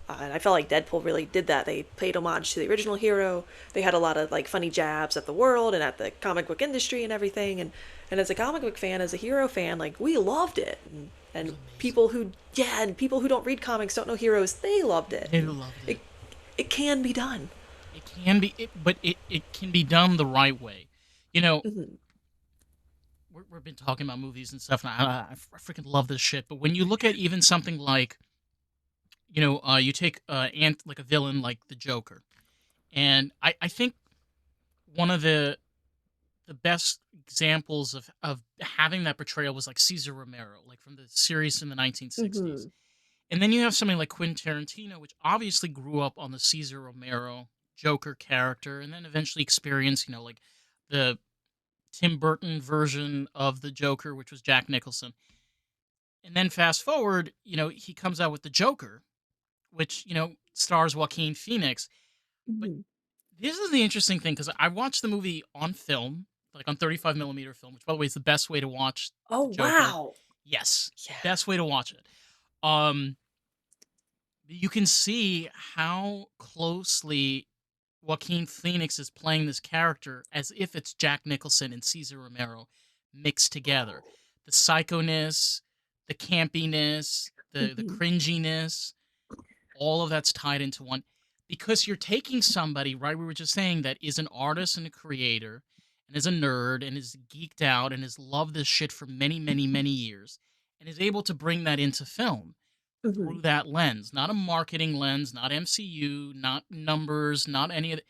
And I felt like Deadpool really did that. They paid homage to the original hero. They had a lot of like funny jabs at the world and at the comic book industry and everything. And as a comic book fan, as a hero fan, like we loved it. It was And amazing. people who and people who don't read comics, don't know heroes, they loved it. They And loved it it. it can be done. It can be, but it can be done the right way. You know, Hmm. we've been talking about movies and stuff, and I freaking love this shit. But when you look at even something like, you take like a villain like the Joker, and I think one of the best examples of having that portrayal was like Caesar Romero, like from the series in the 1960s. Hmm. And then you have something like Quentin Tarantino, which obviously grew up on the Caesar Romero Joker character, and then eventually experienced, like the Tim Burton version of the Joker, which was Jack Nicholson. And then fast forward, he comes out with the Joker, which, stars Joaquin Phoenix. But Hmm. this is the interesting thing because I watched the movie on film, like on 35 millimeter film, which by the way is the best way to watch Oh the Joker. wow! Yes, Yeah. best way to watch it. Um, you can see how closely Joaquin Phoenix is playing this character as if it's Jack Nicholson and Caesar Romero mixed together. The psychoness, the campiness, the Hmm. cringiness, all of that's tied into one because you're taking somebody, right? We were just saying that is an artist and a creator and is a nerd and is geeked out and has loved this shit for many, many, many years and is able to bring that into film Hmm. through that lens, not a marketing lens, not MCU, not numbers, not any of it.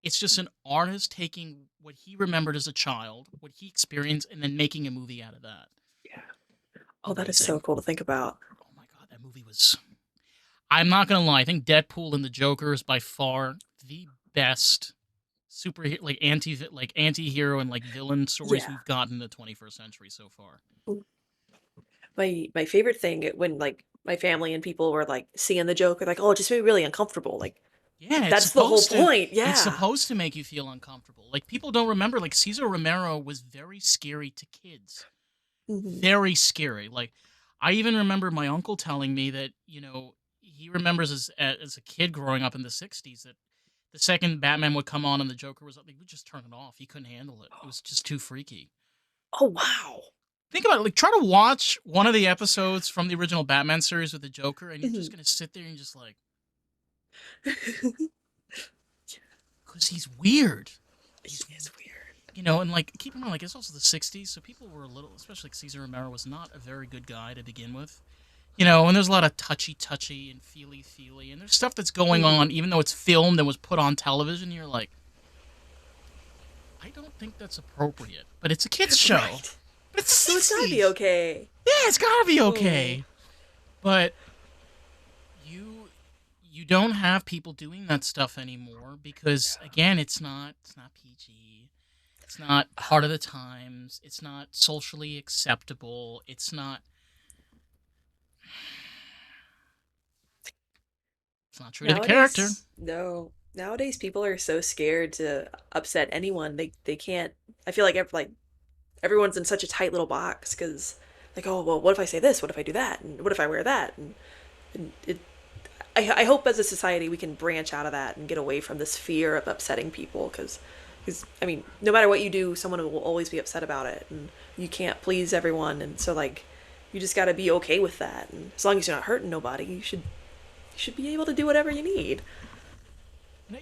It's just an artist taking what he remembered as a child, what he experienced, and then making a movie out of that. Yeah. Oh, that is so Amazing. cool to think about. Oh my god, that movie was. I'm not gonna lie. I think Deadpool and the Joker is by far the best super like anti-hero and like villain stories Yeah. we've gotten in the 21st century so far. My favorite thing when like my family and people were like seeing the joke, like, oh, it just made me really uncomfortable. Yeah, That's the whole point. it's Yeah. supposed to make you feel uncomfortable. Like people don't remember like Cesar Romero was very scary to kids. Hmm. Very scary. Like I even remember my uncle telling me that, he remembers as a kid growing up in the 60s that the second Batman would come on and the Joker was up, he would just turn it off. He couldn't handle it. It was just too freaky. Oh wow. Think about it. Like try to watch one of the episodes from the original Batman series with the Joker and you're just Hmm. going to sit there and just like cuz he's weird. He's He is weird. and like keep in mind like it's also the 60s, so people were a little, especially like Cesar Romero was not a very good guy to begin with. And there's a lot of touchy and feely, and there's stuff that's going on, Hmm. even though it's filmed and was put on television. You're like, I don't think that's appropriate, but it's a kids show. Right. But it's So it's gotta be '60s. okay. Yeah, it's gotta be Oh. okay. But you don't have people doing that stuff anymore because again, it's not PG. It's not part of the times. It's not socially acceptable. It's not true to the character. Nowadays, no. Nowadays, people are so scared to upset anyone. They can't. I feel like everyone's in such a tight little box because, like, oh well, what if I say this? What if I do that? And what if I wear that? And I hope as a society we can branch out of that and get away from this fear of upsetting people because I mean, no matter what you do, someone will always be upset about it, and you can't please everyone, and so like, you just got to be okay with that. And as long as you're not hurting nobody, you should be able to do whatever you need.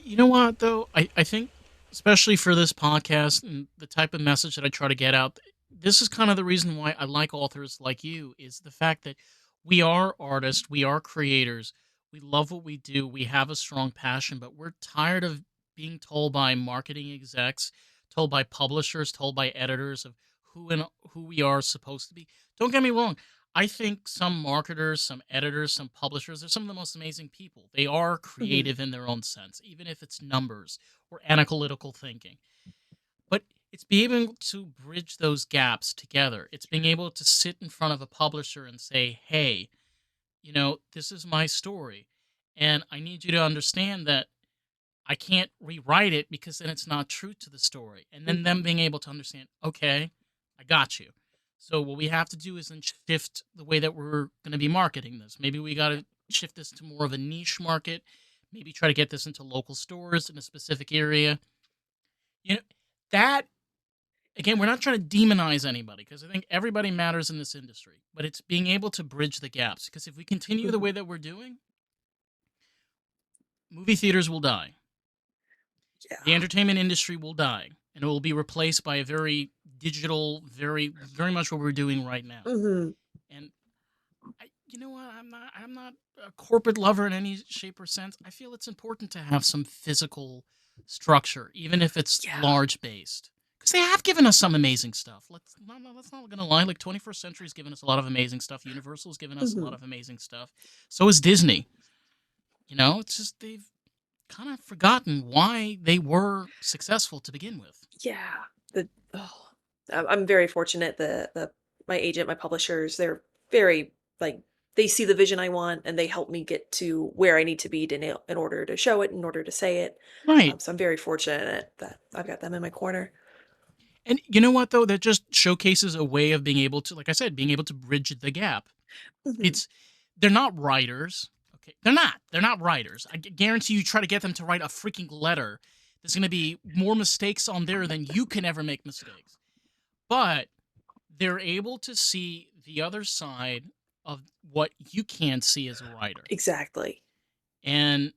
You know what though? I think especially for this podcast and the type of message that I try to get out, this is kind of the reason why I like authors like you is the fact that we are artists, we are creators, we love what we do, we have a strong passion, but we're tired of being told by marketing execs, told by publishers, told by editors of who we are supposed to be. Don't get me wrong. I think some marketers, some editors, some publishers, they're some of the most amazing people. They are Hmm. creative in their own sense, even if it's numbers or analytical thinking. But it's being able to bridge those gaps together. It's being able to sit in front of a publisher and say, hey, this is my story. And I need you to understand that I can't rewrite it because then it's not true to the story. And then them Hmm. being able to understand, okay, I got you. So what we have to do is then shift the way that we're going to be marketing this. Maybe we got to, shift this to more of a niche market, maybe try to get this into local stores in a specific area. You know, that again, we're not trying to demonize anybody because I think everybody matters in this industry, but it's being able to bridge the gaps. Because if we continue the Mhm. way that we're doing, movie theaters will die, the Yeah. entertainment industry will die, and it will be replaced by a very digital, very much what we're doing right now. Mhm. And you know what? I'm not a corporate lover in any shape or sense. I feel it's important to have some physical structure, even if it's Yeah. large based, because they have given us some amazing stuff. Let's not gonna lie. Like 21st Century's given us a lot of amazing stuff. Universal's given us a lot Mhm. of amazing stuff. So is Disney. It's just they've kind of forgotten why they were successful to begin with. Yeah. The oh, I'm very fortunate. The my agent, my publishers, they're very like they see the vision I want and they help me get to where I need to be in order to show it, in order to say it. Right. So I'm very fortunate that I've got them in my corner. And you know what though? That just showcases a way of being able to, like I said, being able to bridge the gap. Mhm. It's they're not writers. Okay, they're not. They're not writers. I guarantee you, try to get them to write a freaking letter. There's going to be more mistakes on there than you can ever make mistakes. But they're able to see the other side of what you can't see as a writer. Exactly. And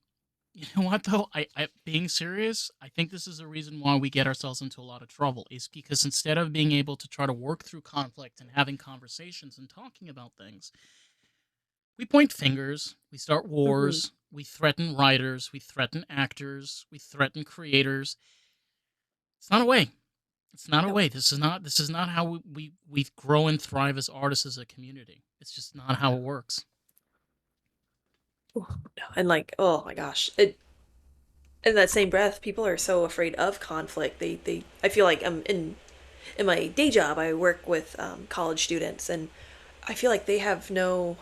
you know what though? I being serious, I think this is a reason why we get ourselves into a lot of trouble. Is because instead of being able to try to work through conflict and having conversations and talking about things, we point fingers, we start Mhm. wars, we threaten writers, we threaten actors, we threaten creators. It's not a way. It's not a Nope. way. This is not how we grow and thrive as artists as a community. It's just not how it works. Ooh, no. And like, oh my gosh, it in that same breath, people are so afraid of conflict. They I feel like in my day job, I work with college students, and I feel like they have no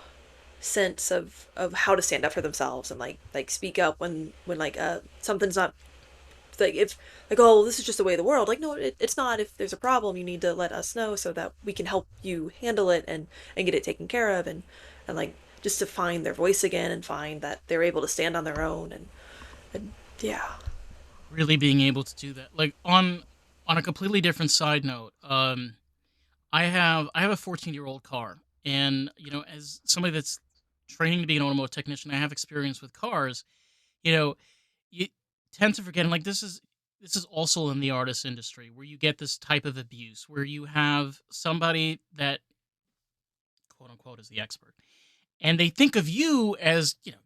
sense of how to stand up for themselves and like speak up when like something's not like if like oh this is just the way of the world. Like no, it's not. If there's a problem, you need to let us know so that we can help you handle it and get it taken care of and like just to find their voice again and find that they're able to stand on their own and yeah. Really being able to do that. Like on a completely different side note, I have a 14-year-old car, and as somebody that's training to be an automotive technician, I have experience with cars. You know, you tend to forget, and like this is also in the artist industry where you get this type of abuse where you have somebody that quote unquote is the expert, and they think of you as you don't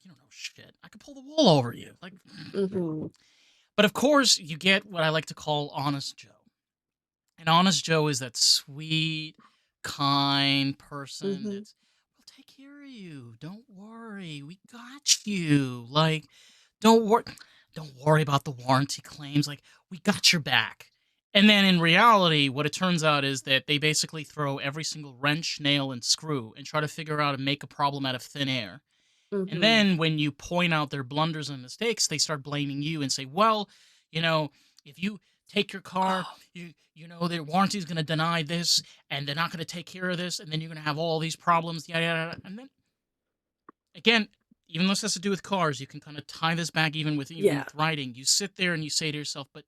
know shit. I could pull the wool over you, like. Mm-hmm. But of course, you get what I like to call Honest Joe. And Honest Joe is that sweet, kind person Mm-hmm. that's, we'll take care of you. Don't worry. We got you. Like, don't worry. Don't worry about the warranty claims. Like, we got your back. And then in reality, what it turns out is that they basically throw every single wrench, nail, and screw and try to figure out and make a problem out of thin air. And Mm-hmm. then when you point out their blunders and mistakes, they start blaming you and say, "Well, you know, if you take your car, Oh their warranty is going to deny this, and they're not going to take care of this, and then you're going to have all these problems." Yada yada. Yada. And then again, even though this has to do with cars, you can kind of tie this back even yeah. with writing. You sit there and you say to yourself, "But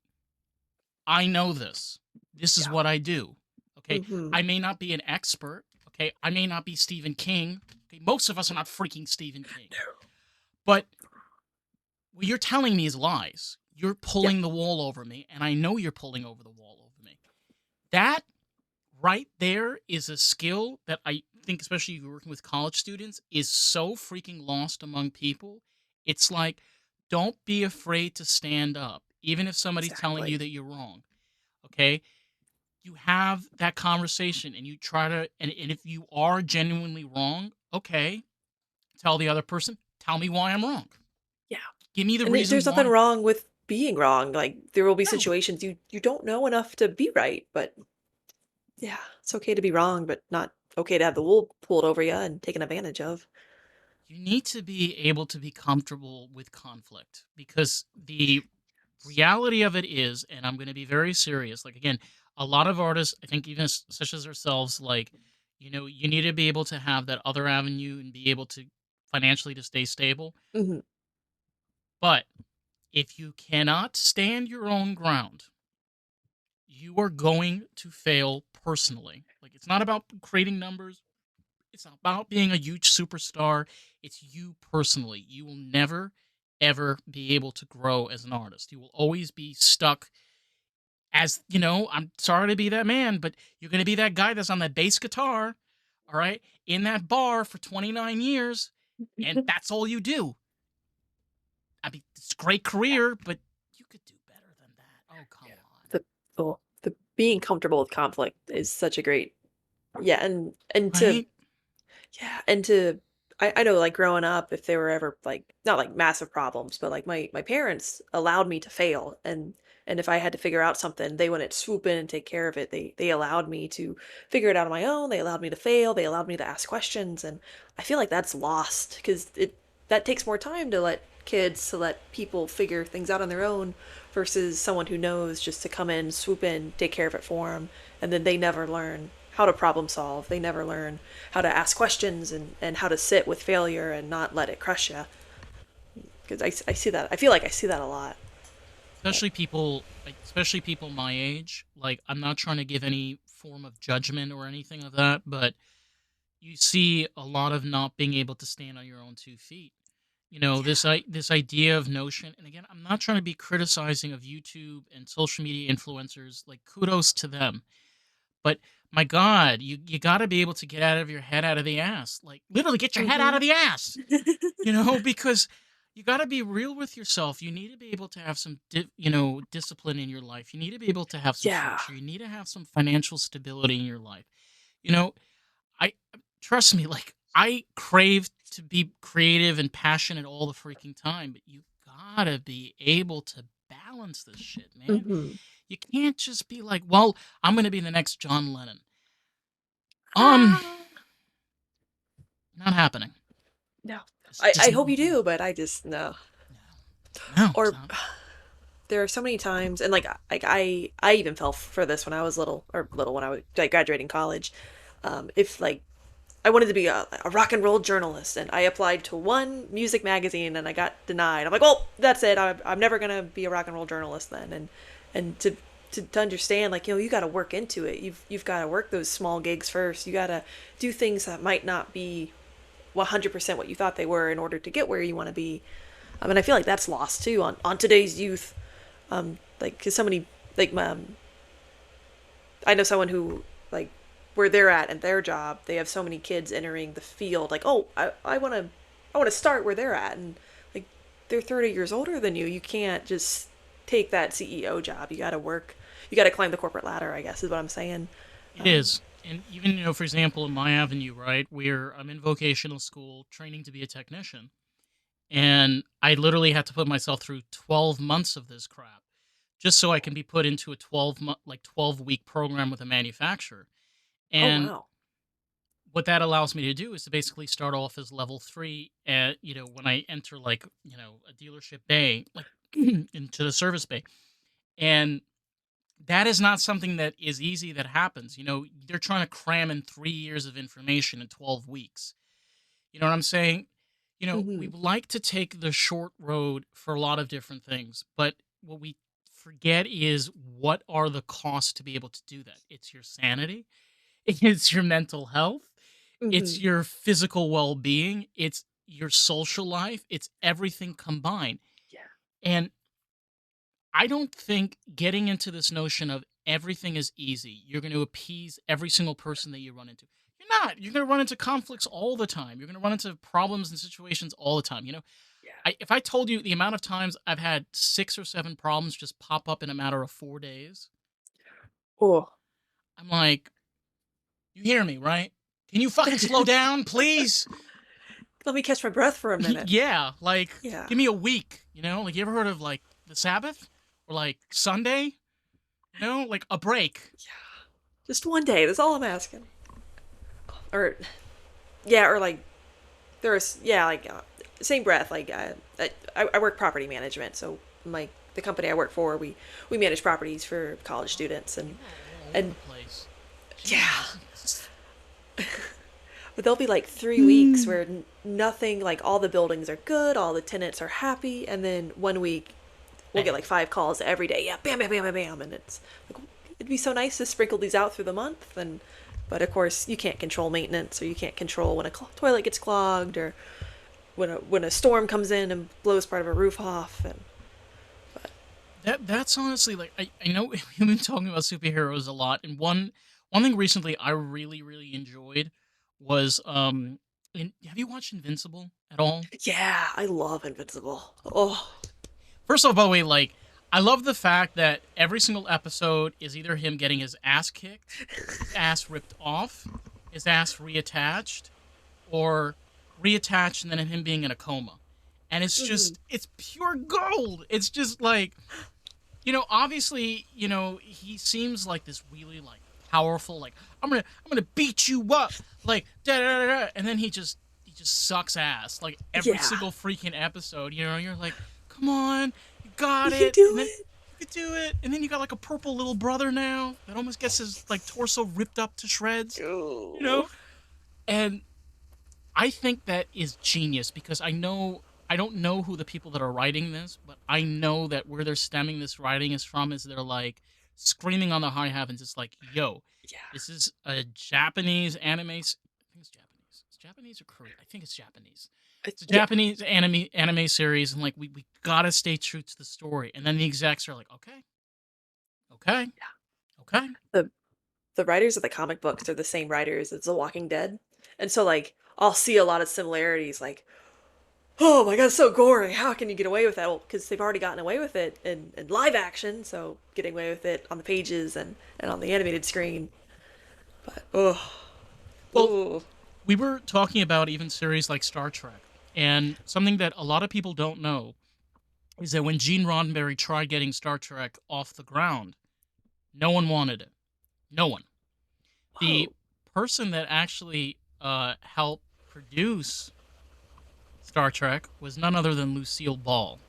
I know this. This is Yeah. what I do." Okay, Mm-hmm. I may not be an expert. Okay, I may not be Stephen King. Okay, most of us are not freaking Stephen King, but what you're telling me is lies. You're Yeah. pulling the wall over me, and I know you're pulling over the wall over me. That right there is a skill that I think, especially if you're working with college students, is so freaking lost among people. It's like, don't be afraid to stand up, even if somebody's telling you Exactly. that you're wrong. Okay? You have that conversation and you try to, and if you are genuinely wrong, okay, tell the other person, tell me why I'm wrong. Yeah. Give me the And reason there's nothing why. wrong with being wrong. Like there will be No, situations you don't know enough to be right, but yeah, it's okay to be wrong, but not okay to have the wool pulled over you and taken advantage of. you need to be able to be comfortable with conflict because the reality of it is, and I'm going to be very serious, like, again, a lot of artists, I think, even such as ourselves, like, you need to be able to have that other avenue and be able to financially to stay stable. Mhm. But if you cannot stand your own ground, you are going to fail personally. Like, it's not about creating numbers, it's not about being a huge superstar. It's you personally. You will never, ever be able to grow as an artist. You will always be stuck as, I'm sorry to be that man, but you're going to be that guy that's on that bass guitar, all right, in that bar for 29 years, and that's all you do. I mean, it's a great Yeah, career, but you could do better than that. Oh, come yeah. on. The being comfortable with conflict is such a great, yeah, and to, Right? yeah, and to, I know, like, growing up, if there were ever, like, not, like, massive problems, but, like, my parents allowed me to fail, and if I had to figure out something, they wouldn't swoop in and take care of it. They allowed me to figure it out on my own, they allowed me to fail, they allowed me to ask questions, and I feel like that's lost because it that takes more time to let kids, to let people figure things out on their own versus someone who knows just to come in, swoop in, take care of it for them, and then they never learn how to problem solve. They never learn how to ask questions and how to sit with failure and not let it crush you. Because I see that. I feel like I see that a lot. But Especially people my age. Like, I'm not trying to give any form of judgment or anything of that, but you see a lot of not being able to stand on your own 2 feet. yeah. This idea of notion, and again, I'm not trying to be criticizing of YouTube and social media influencers. Like, kudos to them, but my God, you got to be able to get out of your head out of the ass. Like, literally, get your head out Hmm. of the ass. Because you got to be real with yourself. You need to be able to have some discipline in your life. You need to be able to have some Yeah. structure. You need to have some financial stability in your life. you know I trust me, like, I crave to be creative and passionate all the freaking time, but you gotta be able to balance this shit, man. Hmm. You can't just be like, well, I'm gonna be the next John Lennon. Um, Ah, not happening. no. Just I not hope you happening. do, but I just no. No, no, it's Or not. there are so many times, and like I even fell for this when I was little, or little when I was like graduating college. If like I wanted to be a rock and roll journalist, and I applied to one music magazine and I got denied. I'm like, well, that's it. I'm never gonna be a rock and roll journalist then. And to understand, like, you got to work into it. You've got to work those small gigs first. You got to do things that might not be 100% what you thought they were in order to get where you want to be. I mean, I feel like that's lost too on today's youth. Like, cause so many, like, I know someone who, like, where they're at and their job, they have so many kids entering the field. Like, oh, I want to start where they're at, and like they're 30 years older than you. You can't just take that CEO job. You got to work. You got to climb the corporate ladder, I guess, is what I'm saying. It is. And even, for example, in my avenue, right, where I'm in vocational school training to be a technician, and I literally had to put myself through 12 months of this crap just so I can be put into a 12-week program with a manufacturer. Oh And wow. what that allows me to do is to basically start off as level 3 at, when I enter, like, a dealership bay, like, into the service bay. And that is not something that is easy that happens. They're trying to cram in 3 years of information in 12 weeks. You know what I'm saying? We Hmm. like to take the short road for a lot of different things, but what we forget is, what are the costs to be able to do that? It's your sanity, it's your mental health, it's Hmm. your physical well being, it's your social life, it's everything combined. Yeah. And I don't think getting into this notion of everything is easy, you're going to appease every single person that you run into. You're not. You're going to run into conflicts all the time. You're going to run into problems and situations all the time. Yeah. If I told you the amount of times I've had 6 or 7 problems just pop up in a matter of 4 days, Oh. I'm like, you hear me, right? Can you fucking slow down, please? Let me catch my breath for a minute. Yeah, like, Yeah. give me a week. Like, you ever heard of, like, the Sabbath or like Sunday? Like a break. Yeah. Just one day. That's all I'm asking. Or yeah, or like there's, yeah, like, same breath, like, I work property management, so my the company I work for, we manage properties for college students, You are all over and the place. yeah, Jesus. But there'll be like 3 weeks Mm. where nothing, like all the buildings are good, all the tenants are happy, and then one week we'll get like Bad. 5 calls every day. Yeah, bam, bam, bam, bam, bam, and it's like it'd be so nice to sprinkle these out through the month, and but of course you can't control maintenance, or you can't control when a toilet gets clogged, or when a storm comes in and blows part of a roof off, and but That's honestly like I know we've been talking about superheroes a lot, and one thing recently I really enjoyed was have you watched Invincible at all? yeah, I love Invincible. Oh, First off, by the way, like I love the fact that every single episode is either him getting his ass kicked, his ass ripped off, his ass reattached, or reattached and then him being in a coma. And mhm. it's pure gold. It's just like, obviously, he seems like this really like powerful, like I'm gonna beat you up, like da da da da, and then he just sucks ass like every Yeah, single freaking episode. You're like, come on, you got you can it, and do then it. you could do it, and then you got like a purple little brother now that almost gets his like torso ripped up to shreds, you Oh. know, and I think that is genius because I don't know who the people that are writing this, but I know that where they're stemming this writing is from is they're like screaming on the high heavens. It's like, yo, Yeah. this is a Japanese anime. I think it's Japanese. It's Japanese or Korean. I think it's Japanese. It's a Yeah. Japanese anime series, and like we gotta stay true to the story. And then the execs are like, okay, okay, okay. The the writers of the comic books are the same writers as The Walking Dead. And so like I'll see a lot of similarities like, "Oh my god, it's so gory. How can you get away with that?" Well, because they've already gotten away with it in live action, so getting away with it on the pages and on the animated screen. But oh, Well, oh, we were talking about even series like Star Trek, and something that a lot of people don't know is that when Gene Roddenberry tried getting Star Trek off the ground, no one wanted it. No one. The whoa. person that actually helped produce Star Trek was none other than Lucille Ball,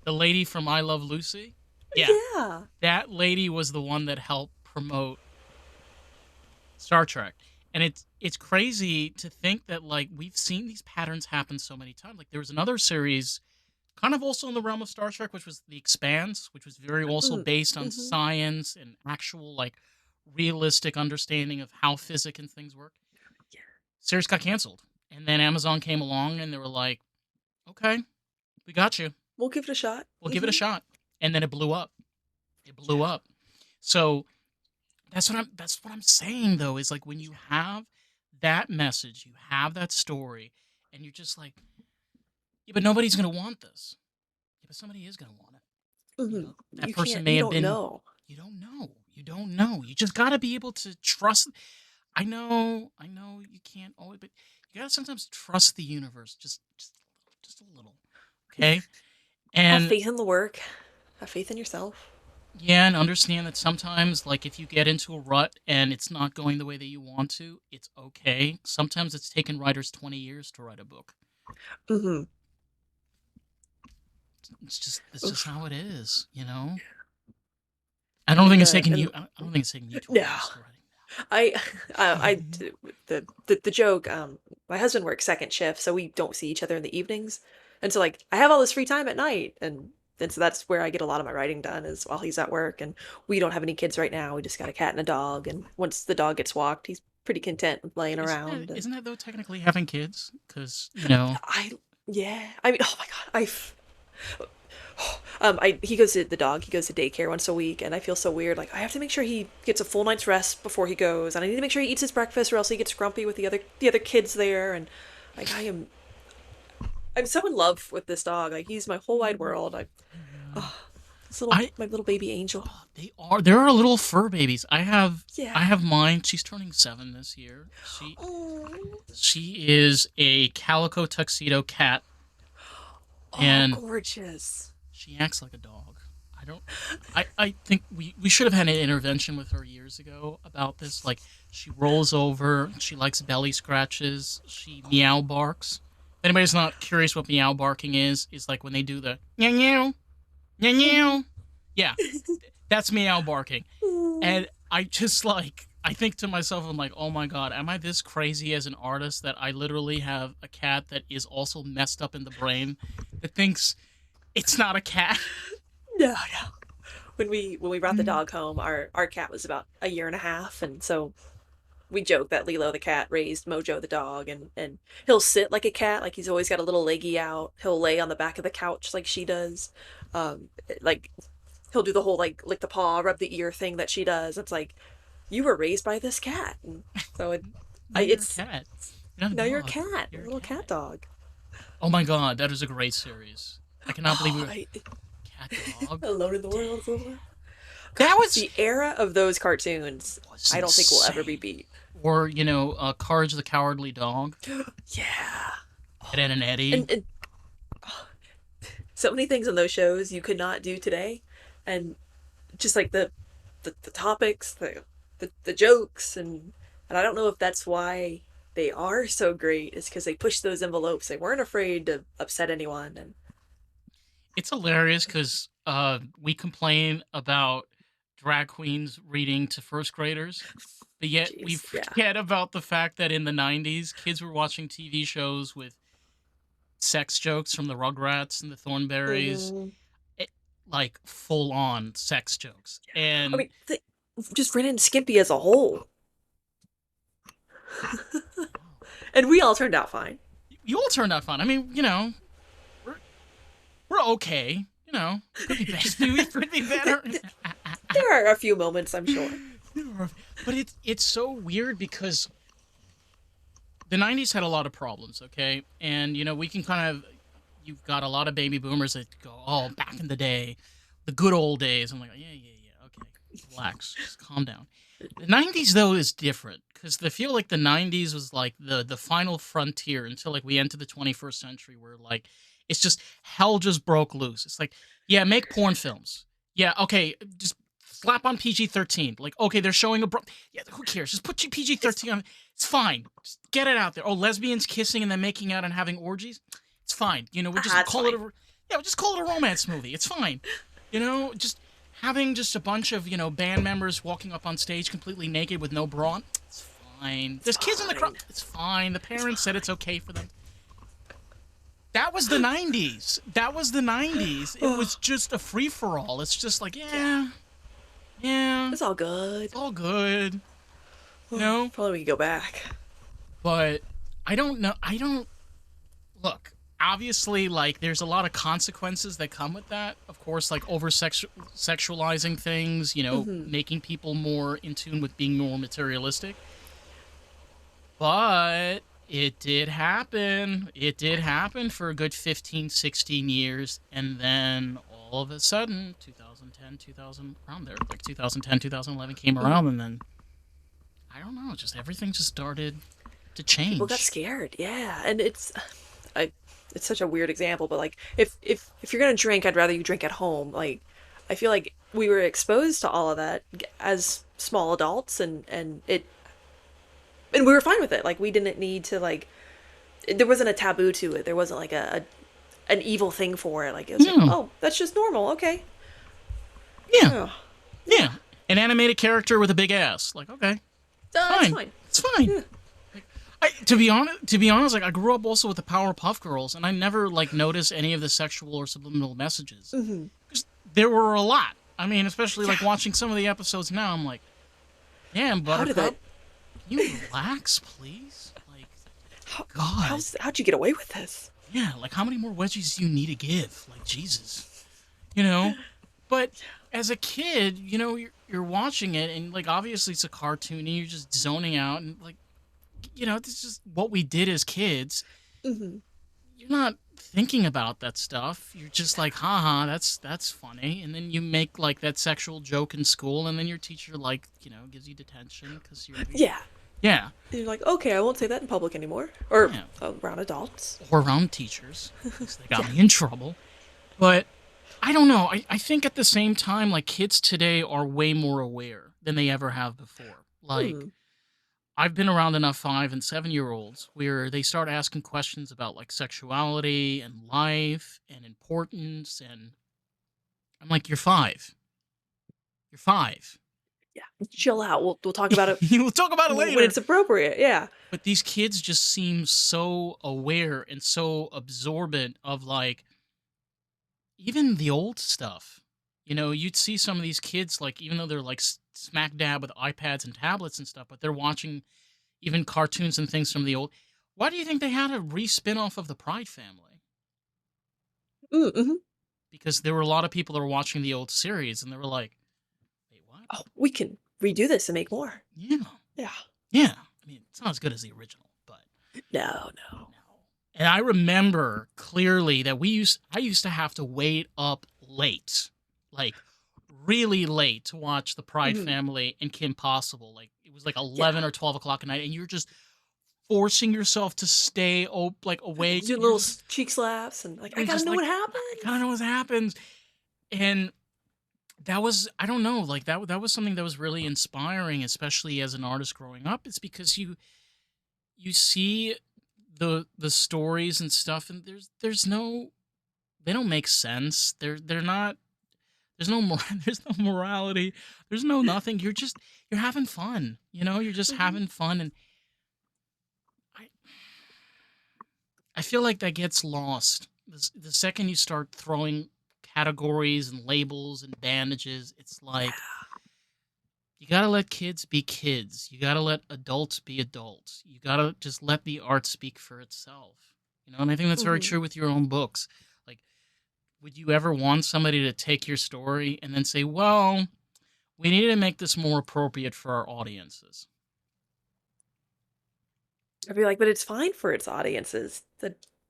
the lady from I Love Lucy. Yeah, Yeah. that lady was the one that helped promote Star Trek. And it's crazy to think that like we've seen these patterns happen so many times. Like there was another series kind of also in the realm of Star Trek, which was The Expanse, which was very also Mm, based on mhm. science and actual like realistic understanding of how physics and things work. Yeah. Series got canceled, and then Amazon came along and they were like, "Okay, we got you. We'll give it a shot. We'll give it a Mhm. shot." And then it blew up. It blew Yeah. up. So that's what I'm saying though is like when you have that message, you have that story, and you're just like, yeah, but nobody's gonna want this. Yeah, but somebody is gonna want it. Mhm. That You person can't may you have don't been. know. You don't know. You don't know. You just got to be able to trust. I know you can't always, but you got to sometimes trust the universe just a little. Okay? Have And faith in the work. Have faith in yourself. yeah, and understand that sometimes like if you get into a rut and it's not going the way that you want to, it's okay. Sometimes it's taken writers 20 years to write a book. Mhm. It's just Oof. how it is. And the and I don't think it's taking you 20 no. years to write I I it. d the joke, my husband works second shift, so we don't see each other in the evenings, and so, like, I have all this free time at night, and so that's where I get a lot of my writing done is while he's at work, and we don't have any kids right now, we just got a cat and a dog, and once the dog gets walked, he's pretty content with laying Isn't that around, and isn't that though technically having kids? Because I yeah, I mean, oh my god, I he goes to the dog. He goes to daycare once a week, and I feel so weird. Like I have to make sure he gets a full night's rest before he goes, and I need to make sure he eats his breakfast, or else he gets grumpy with the other kids there. And like I'm so in love with this dog. Like he's my whole wide world. yeah. Oh, this little I my little baby angel. there are little fur babies. I Yeah. have mine. She's turning 7 this year. She Oh, she is a calico tuxedo cat, oh, and gorgeous. she acts like a dog. I don't. I think we should have had an intervention with her years ago about this. Like she rolls over. She likes belly scratches. She meow barks. If anybody's not curious what meow barking is like when they do the meow meow meow Mhm. meow. Yeah, that's meow barking. Oh, And I just like I think to myself, I'm like, oh my god, am I this crazy as an artist that I literally have a cat that is also messed up in the brain that thinks it's not a cat? No, no. When we brought the Mm. dog home, our cat was about a year and a half, and so we joke that Lilo the cat raised Mojo the dog, and he'll sit like a cat, like he's always got a little leggy out. He'll lay on the back of the couch like she does. Like he'll do the whole like lick the paw, rub the ear thing that she does. It's like you were raised by this cat, and so Now you're a it's cat. You're not a now you're a dog. cat, a You're a little cat cat. dog. Oh my god, that is a great series. I cannot believe Oh, we cat dog. Alone in the Damn. World. God, That was the era of those cartoons, was I don't think will ever be insane. beat. Or, Courage the Cowardly Dog. Yeah. Ed, Ed and Eddie. And so many things on those shows you could not do today, and just like the topics, the jokes, and I don't know if that's why they are so great. Is because they pushed those envelopes. They weren't afraid to upset anyone, and It's hilarious because we complain about drag queens reading to first graders, but yet we jeez, yeah. forget about the fact that in the 90s, kids were watching TV shows with sex jokes from the Rugrats and the Thornberries, Hmm. it, like full on sex jokes. I And mean, just Ren and Skimpy as a whole, and we all turned out fine. you all turned out fun. I mean, we're, we're okay. We could be better. We could be better. There are a few moments, I'm sure. But it's so weird because the 90s had a lot of problems, okay? And we can kind of you've got a lot of baby boomers that go, "Oh, back in the day, the good old days." I'm like, "Yeah, yeah, yeah. Okay. Relax. Just calm down." The 90s though is different cuz I feel like the 90s was like the final frontier until like we enter the 21st century where like it's just hell just broke loose. It's like, "Yeah, make porn films." Yeah, okay, just slap on PG-13. Like, okay, they're showing yeah, who cares? Just put It's PG-13 on. It's fine. Just get it out there. Oh, lesbians kissing and then making out and having orgies. It's fine. We'll just it's call it fine. a yeah, we'll just call it a romance movie. It's fine. Just having just a bunch of band members walking up on stage completely naked with no bra on. It's fine. It's There's kids in the crowd. fine. It's fine. The It's parents said fine. it's okay for them. That was the 90s. That was the 90s. It was Oh, just a free for all. It's just like, yeah, yeah, yeah, it's all good. it's all good, you Oh, know? if only we could go back. But I don't know. I don't look. Obviously, like there's a lot of consequences that come with that. Of course, like over sexualizing things, Hmm. making people more in tune with being more materialistic. But it did happen. It did happen for a good 15, 16 years. And then all of a sudden, 2010, 2000, around there, like 2010, 2011 came around. Hmm. And then, I don't know, just everything just started to People got change. scared. Yeah, and I, it's such a weird example, but like if you're gonna drink, I'd rather you drink at home. Like, I feel like we were exposed to all of that as small adults, and we were fine with it. Like, we didn't need to like. There wasn't a taboo to it. There wasn't like a an evil thing for it. Like, it was like, Yeah. oh, that's just normal. Okay. Yeah. Oh, yeah. Yeah. An animated character with a big ass. Like, okay, It's fine. fine. It's fine. Yeah. To be honest, like I grew up also with the Powerpuff Girls, and I never like noticed any of the sexual or subliminal messages. Hmm. There were a lot. I mean, especially Yeah. like watching some of the episodes now, I'm like, damn, How did that? Buttercup, can you relax, please? Like, How, God, how'd you get away with this? yeah, like how many more wedgies do you need to give? Like, Jesus, you know? But as a kid, you're watching it, and like obviously it's a cartoon, and you're just zoning out, and like, this is just what we did as kids. Hmm. You're not thinking about that stuff. You're just like, haha, that's funny. And then you make like that sexual joke in school, and then your teacher like, gives you detention because you're Yeah. yeah, And you're like, okay, I won't say that in public anymore, or yeah, around adults. or around teachers. At least they got Yeah. me in trouble. But I don't know. I think at the same time, like kids today are way more aware than they ever have before. Like Hmm. I've been around enough 5 and 7 year olds where they start asking questions about like sexuality and life and importance. And I'm like, you're five. You're five. Yeah. Chill out. We'll talk about it We'll talk about it when later. it's appropriate. Yeah. But these kids just seem so aware and so absorbent of like even the old stuff. You know, you'd see some of these kids like even though they're like smack dab with iPads and tablets and stuff, but they're watching even cartoons and things from the old. Why do you think they had a re-spin off of the Pride Family? Mm-hmm. Because there were a lot of people that were watching the old series and they were like, "Wait, what?" Oh, we can redo this and make more. Yeah, Yeah. yeah. I mean, it's not as good as the original, but No, no. no. And I remember clearly that I used to have to wait up late, like really late, to watch the Pride Mhm. Family and Kim Possible. Like it was like Yeah. 11 or 12 o'clock at night, and you're just forcing yourself to stay like awake, Do and you're little just cheek slaps and like, I you're gotta just know like what I gotta happens. know what happens. And that was I don't know, like that was something that was really inspiring, especially as an artist growing up. It's because you see the stories and stuff, and there's no they don't make sense. They're not. There's no there's no morality. There's no nothing. You're having fun. You know, you're just Mhm. having fun, and I I feel like that gets lost the second you start throwing categories and labels and bandages. It's like you gotta let kids be kids. You gotta let adults be adults. You gotta just let the art speak for itself. You know, and I think that's very Mhm. true with your own books. Like, would you ever want somebody to take your story and then say, "Well, we need to make this more appropriate for our audiences"? I'd be like, but it's fine for its audiences.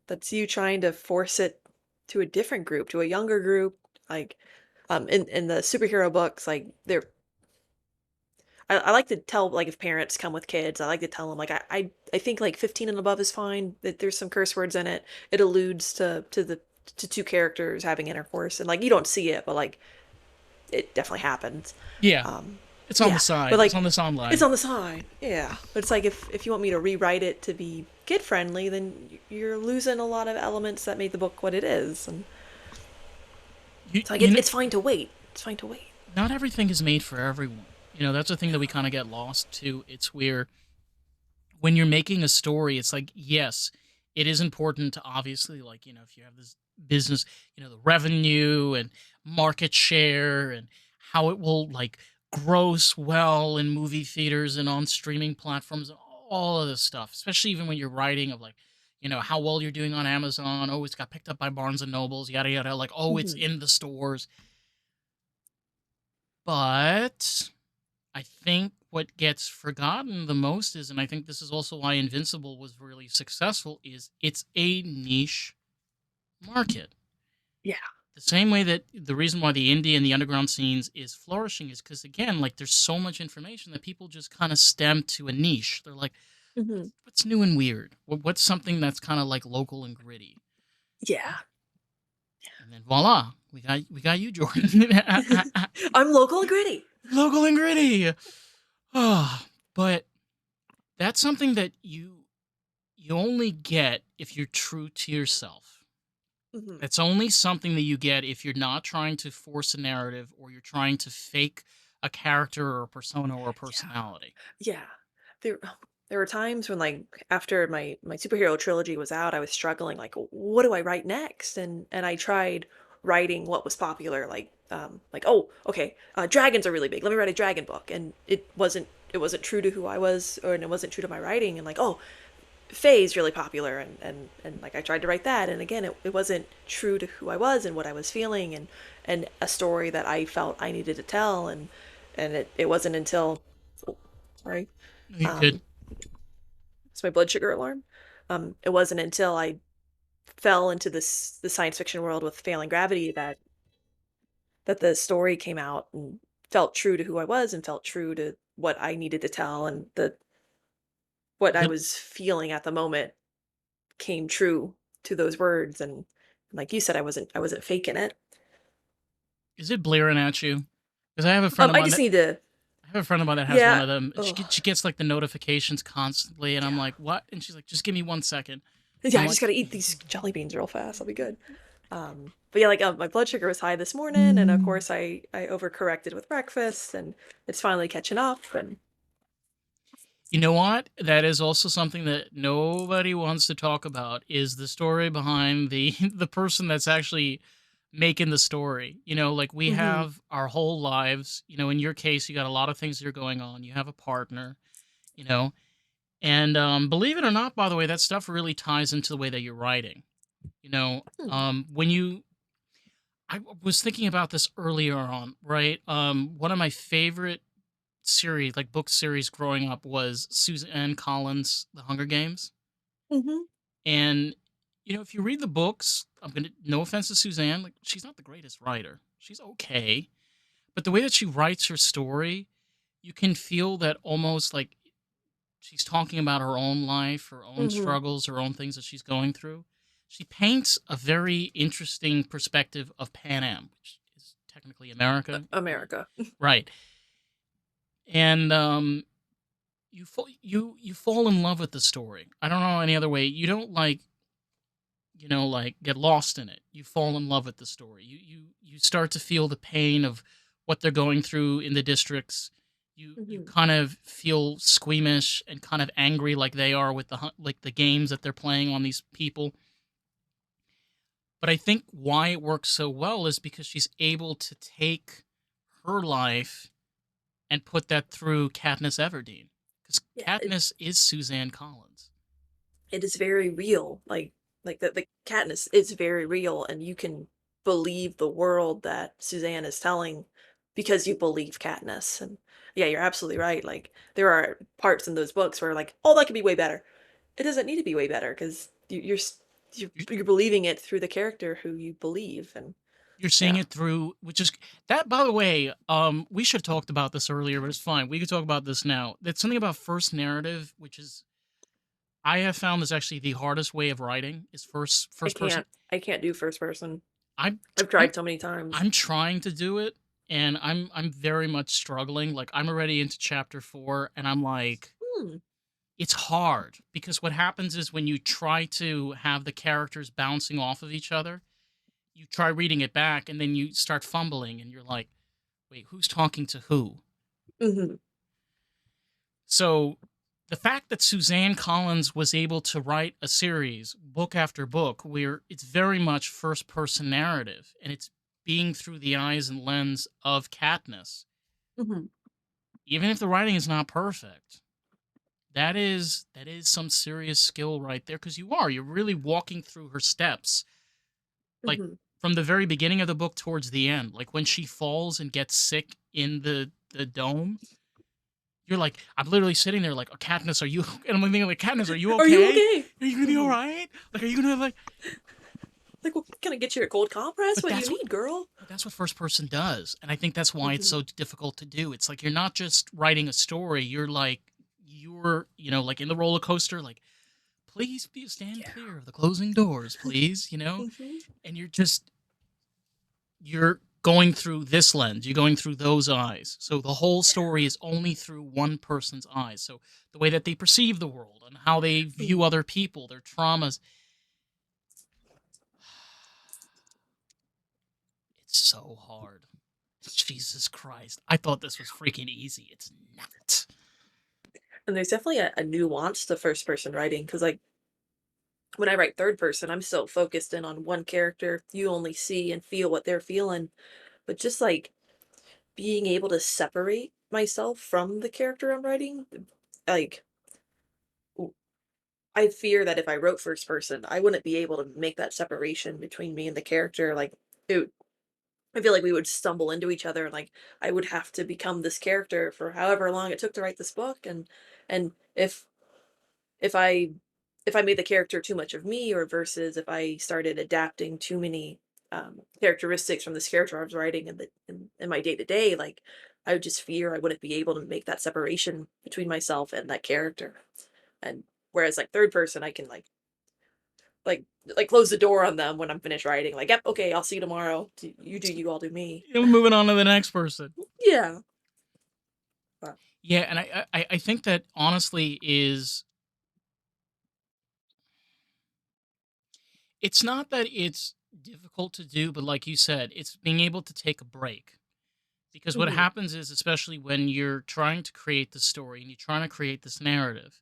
That's you trying to force it to a different group, to a younger group. Like, in the superhero books, like I like to tell like if parents come with kids, I like to tell them like I think like 15 and above is fine. That there's some curse words in it. It alludes to two characters having intercourse, and like you don't see it, but like it definitely happens. Yeah, Um, it's on the yeah, but side. It's on like the sound it's line. on the sign. Yeah, but it's like if you want me to rewrite it to be kid friendly, then you're losing a lot of elements that made the book what it is. And You it's like you know, it's fine to wait. It's fine to wait. not everything is made for everyone. You know, that's the thing that we kind of get lost to. It's where when you're making a story, it's like, yes, it is important to obviously, like, you know, if you have this business, you know, the revenue and market share and how it will like gross well in movie theaters and on streaming platforms and all of this stuff, especially even when you're writing of like, you know, how well you're doing on Amazon. Oh, it's got picked up by Barnes and Nobles, yada yada. Like, oh, it's Mhm. in the stores. But I think what gets forgotten the most is, and I think this is also why Invincible was really successful, is it's a niche market. Yeah. The same way that the reason why the indie and the underground scenes is flourishing is because again, like there's so much information that people just kind of stem to a niche. They're like, Hmm. what's new and weird? What's something that's kind of like local and gritty? Yeah. And then voila, we got you, Jordan. I'm local and gritty. Local and gritty. Oh, but that's something that you only get if you're true to yourself. Hmm. It's only something that you get if you're not trying to force a narrative or you're trying to fake a character or a persona or a Yeah. personality. Yeah. There there were times when like after my superhero trilogy was out, I was struggling like what do I write next? And I tried writing what was popular like oh, okay, dragons are really big. Let me write a dragon book. And it wasn't true to who I was or and it wasn't true to my writing and like oh, Faye's really popular and like I tried to write that and again it wasn't true to who I was and what I was feeling and a story that I felt I needed to tell and it wasn't until oh, sorry You could. um it's my blood sugar alarm. It wasn't until I fell into the science fiction world with Failing Gravity that the story came out and felt true to who I was and felt true to what I needed to tell and the what I Is it, was feeling at the moment came true to those words and like you said I wasn't faking it. is it blaring at you? Because I have a friend of I mine just that need to I have a friend of mine that has one yeah. of them. And Oh, she gets like the notifications constantly, and I'm yeah. like, what? And she's like, just give me 1 second. And Yeah, I'm I like, just gotta eat these jelly beans real fast. I'll be good. But yeah, like my blood sugar was high this morning, and of course I overcorrected with breakfast, and it's finally catching up. And You know what? That is also something that nobody wants to talk about is the story behind the the person that's actually making the story. Like we hmm have our whole lives, in your case you got a lot of things that are going on. You have a partner, you know. And believe it or not, by the way, that stuff really ties into the way that you're writing. hmm, When you I was thinking about this earlier on, right? One of my favorite series, like book series growing up, was Suzanne Collins' The Hunger Games. hmm And if you read the books, I'm gonna no offense to Suzanne, like she's not the greatest writer. She's okay, but the way that she writes her story, you can feel that almost like she's talking about her own life, her own hmm struggles, her own things that she's going through. She paints a very interesting perspective of Pan Am, which is technically America, America. right? And you fall in love with the story. I don't know any other way. You don't like get lost in it. You fall in love with the story. You start to feel the pain of what they're going through in the districts. You hmm kind of feel squeamish and kind of angry like they are with like the games that they're playing on these people. But I think why it works so well is because she's able to take her life and put that through Katniss Everdeen. Because Yeah, Katniss is Suzanne Collins. it is very real. Like the Katniss is very real, and you can believe the world that Suzanne is telling because you believe Katniss. And yeah, you're absolutely right. Like there are parts in those books where like, oh, that could be way better. It doesn't need to be way better because you're believing it through the character who you believe. And You're seeing yeah, it through, which is that. By the way, we should have talked about this earlier, but it's fine. We could talk about this now. That's something about first narrative, which is I have found is actually the hardest way of writing is first person. I can't do first person. I'm I've I'm tried so many times. I'm trying to do it, and I'm very much struggling. Like I'm already into chapter 4, and I'm like, Hmm. it's hard because what happens is when you try to have the characters bouncing off of each other, you try reading it back, and then you start fumbling, and you're like, wait, who's talking to who? hmm So the fact that Suzanne Collins was able to write a series, book after book, where it's very much first person narrative and it's being through the eyes and lens of Katniss, hmm even if the writing is not perfect, that is some serious skill right there because you're really walking through her steps, like hmm from the very beginning of the book towards the end, like when she falls and gets sick in the dome. You're like, I'm literally sitting there like, oh, Katniss, are you? And I'm thinking like, Katniss, are you Are you okay? okay? Are you gonna be all hmm right? Like, are you gonna like? Like, well, can I get you a cold compress? But What do you that's what need, girl? but that's what first person does, and I think that's why it's hmm so difficult to do. It's like you're not just writing a story. You're like like in the roller coaster, like please be stand Yeah. clear of the closing doors, please. hmm And you're going through this lens, you're going through those eyes. So the whole story is only through one person's eyes. So the way that they perceive the world and how they view hmm other people, their traumas, it's so hard. Jesus Christ. I thought this was freaking easy. It's not. And there's definitely a nuance to first person writing because, like, when I write third person, I'm so focused in on one character. You only see and feel what they're feeling. But just like being able to separate myself from the character I'm writing, like, w- I fear that if I wrote first person, I wouldn't be able to make that separation between me and the character. Like, it, I feel like we would stumble into each other. Like I would have to become this character for however long it took to write this book, and if I if I made the character too much of me, or versus if I started adapting too many characteristics from this character I was writing in my day to day, like I would just fear I wouldn't be able to make that separation between myself and that character. And whereas like third person, I can like like close the door on them when I'm finished writing. Like, yep, okay, I'll see you tomorrow. You do you, I'll do me. Moving on to the next person. Yeah. But Yeah, and I think that honestly it's not that it's difficult to do, but like you said, it's being able to take a break. Because what Mhm. happens is, especially when you're trying to create the story and you're trying to create this narrative,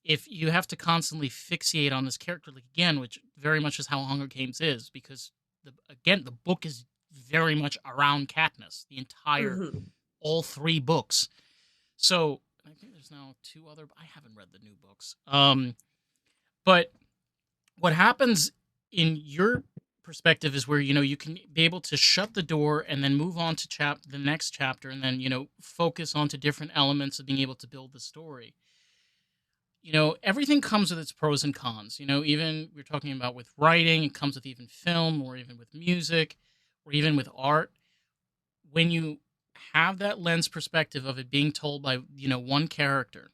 if you have to constantly fixate on this character, like again, which very much is how Hunger Games is, because the book is very much around Katniss, the entire Mhm. all three books. So I think there's now two other. I haven't read the new books. But what happens in your perspective is where you can be able to shut the door and then move on to the next chapter, and then focus onto different elements of being able to build the story. Everything comes with its pros and cons. Even we're talking about with writing, it comes with even film, or even with music, or even with art. When you have that lens perspective of it being told by one character,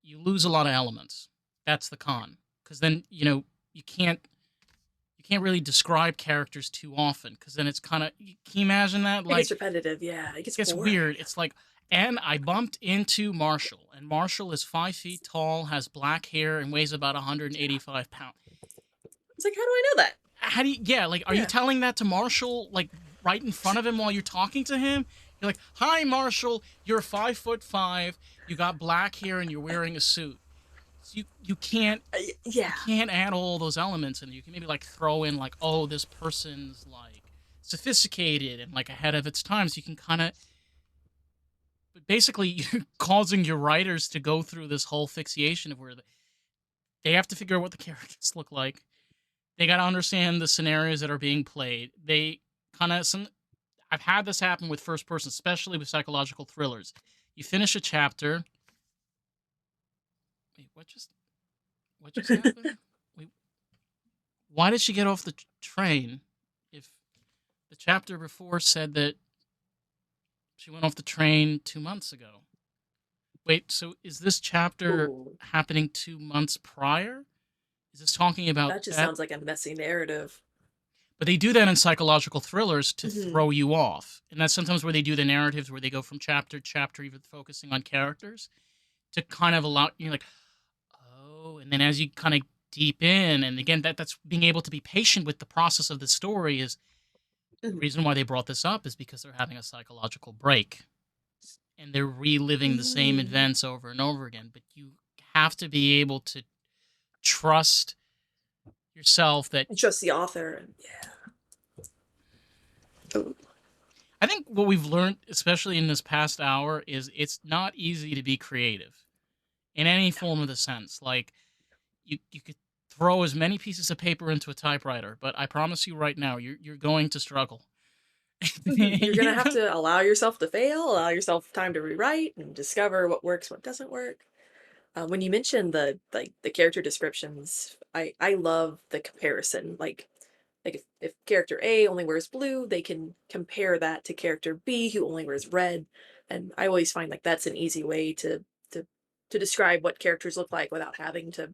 you lose a lot of elements. That's the con, because then you can't you can't really describe characters too often, because then it's kind of, can you imagine that? It gets Like, repetitive, yeah, it it gets gets boring. weird. It's like, and I bumped into Marshall, and Marshall is 5 feet tall, has black hair, and weighs about Yeah. 185 pounds. It's like, how do I know that? How do you, yeah, like, are you Yeah. telling that to Marshall, like, right in front of him while you're talking to him? You're like, hi, Marshall, you're 5'5", you got black hair, and you're wearing a suit. So you Yeah. can't add all those elements, and you can maybe like throw in like, oh, this person's like sophisticated and like ahead of its time, so you can kind of, but basically you're causing your writers to go through this whole fixation of where they have to figure out what the characters look like. They got to understand the scenarios that are being played. They kind of some I've had this happen with first person, especially with psychological thrillers. You finish a chapter. Wait, what just happened? Wait, why did she get off the train if the chapter before said that she went off the train 2 months ago? Wait, so is this chapter Ooh, happening 2 months prior? Is this talking about that just that? sounds like a messy narrative. But they do that in psychological thrillers to Mhm. throw you off. And that's sometimes where they do the narratives where they go from chapter to chapter, even focusing on characters, to kind of allow you like, oh, and then as you kind of deep in, and again, that's being able to be patient with the process of the story is the Mhm. reason why they brought this up is because they're having a psychological break and they're reliving the same Mm. events over and over again. But you have to be able to trust yourself that I trust the author and yeah. Ooh. I think what we've learned, especially in this past hour, is it's not easy to be creative in any form of the sense. Like you could throw as many pieces of paper into a typewriter, but I promise you right now, you're going to struggle. Mhm. You're gonna have to allow yourself to fail, allow yourself time to rewrite and discover what works, what doesn't work. When you mentioned the character descriptions, I love the comparison. Like if character A only wears blue, they can compare that to character B who only wears red. And I always find like that's an easy way to to describe what characters look like without having to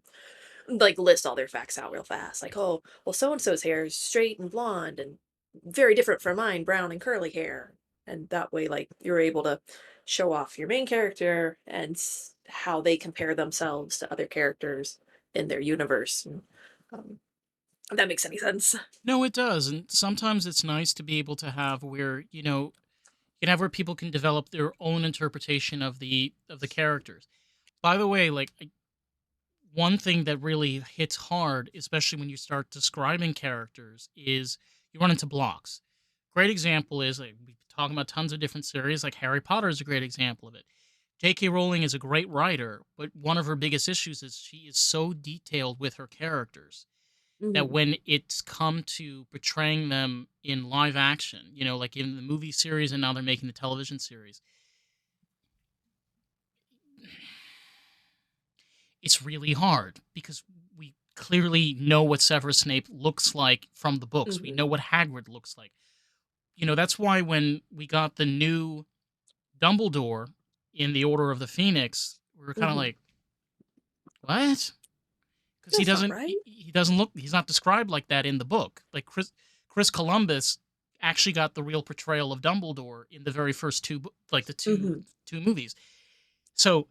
like list all their facts out real fast. Like, oh, well, so and so's hair is straight and blonde and very different from mine, brown and curly hair. And that way, like, you're able to show off your main character and how they compare themselves to other characters in their universe. And, if that makes any sense. No, it does, and sometimes it's nice to be able to have where you can have where people can develop their own interpretation of the characters. By the way, like one thing that really hits hard, especially when you start describing characters, is you run into blocks. Great example is like we talking about tons of different series, like Harry Potter is a great example of it. J.K. Rowling is a great writer, but one of her biggest issues is she is so detailed with her characters that Hmm. when it's come to portraying them in live action, like in the movie series and now they're making the television series, it's really hard because we clearly know what Severus Snape looks like from the books. We know Hmm. what Hagrid looks like. That's why when we got the new Dumbledore in the Order of the Phoenix, we were kind of Hmm. like, what? Because he That's not doesn't right. he doesn't look he's not described like that in the book. Like Chris Columbus actually got the real portrayal of Dumbledore in the very first like the Hmm. two movies. So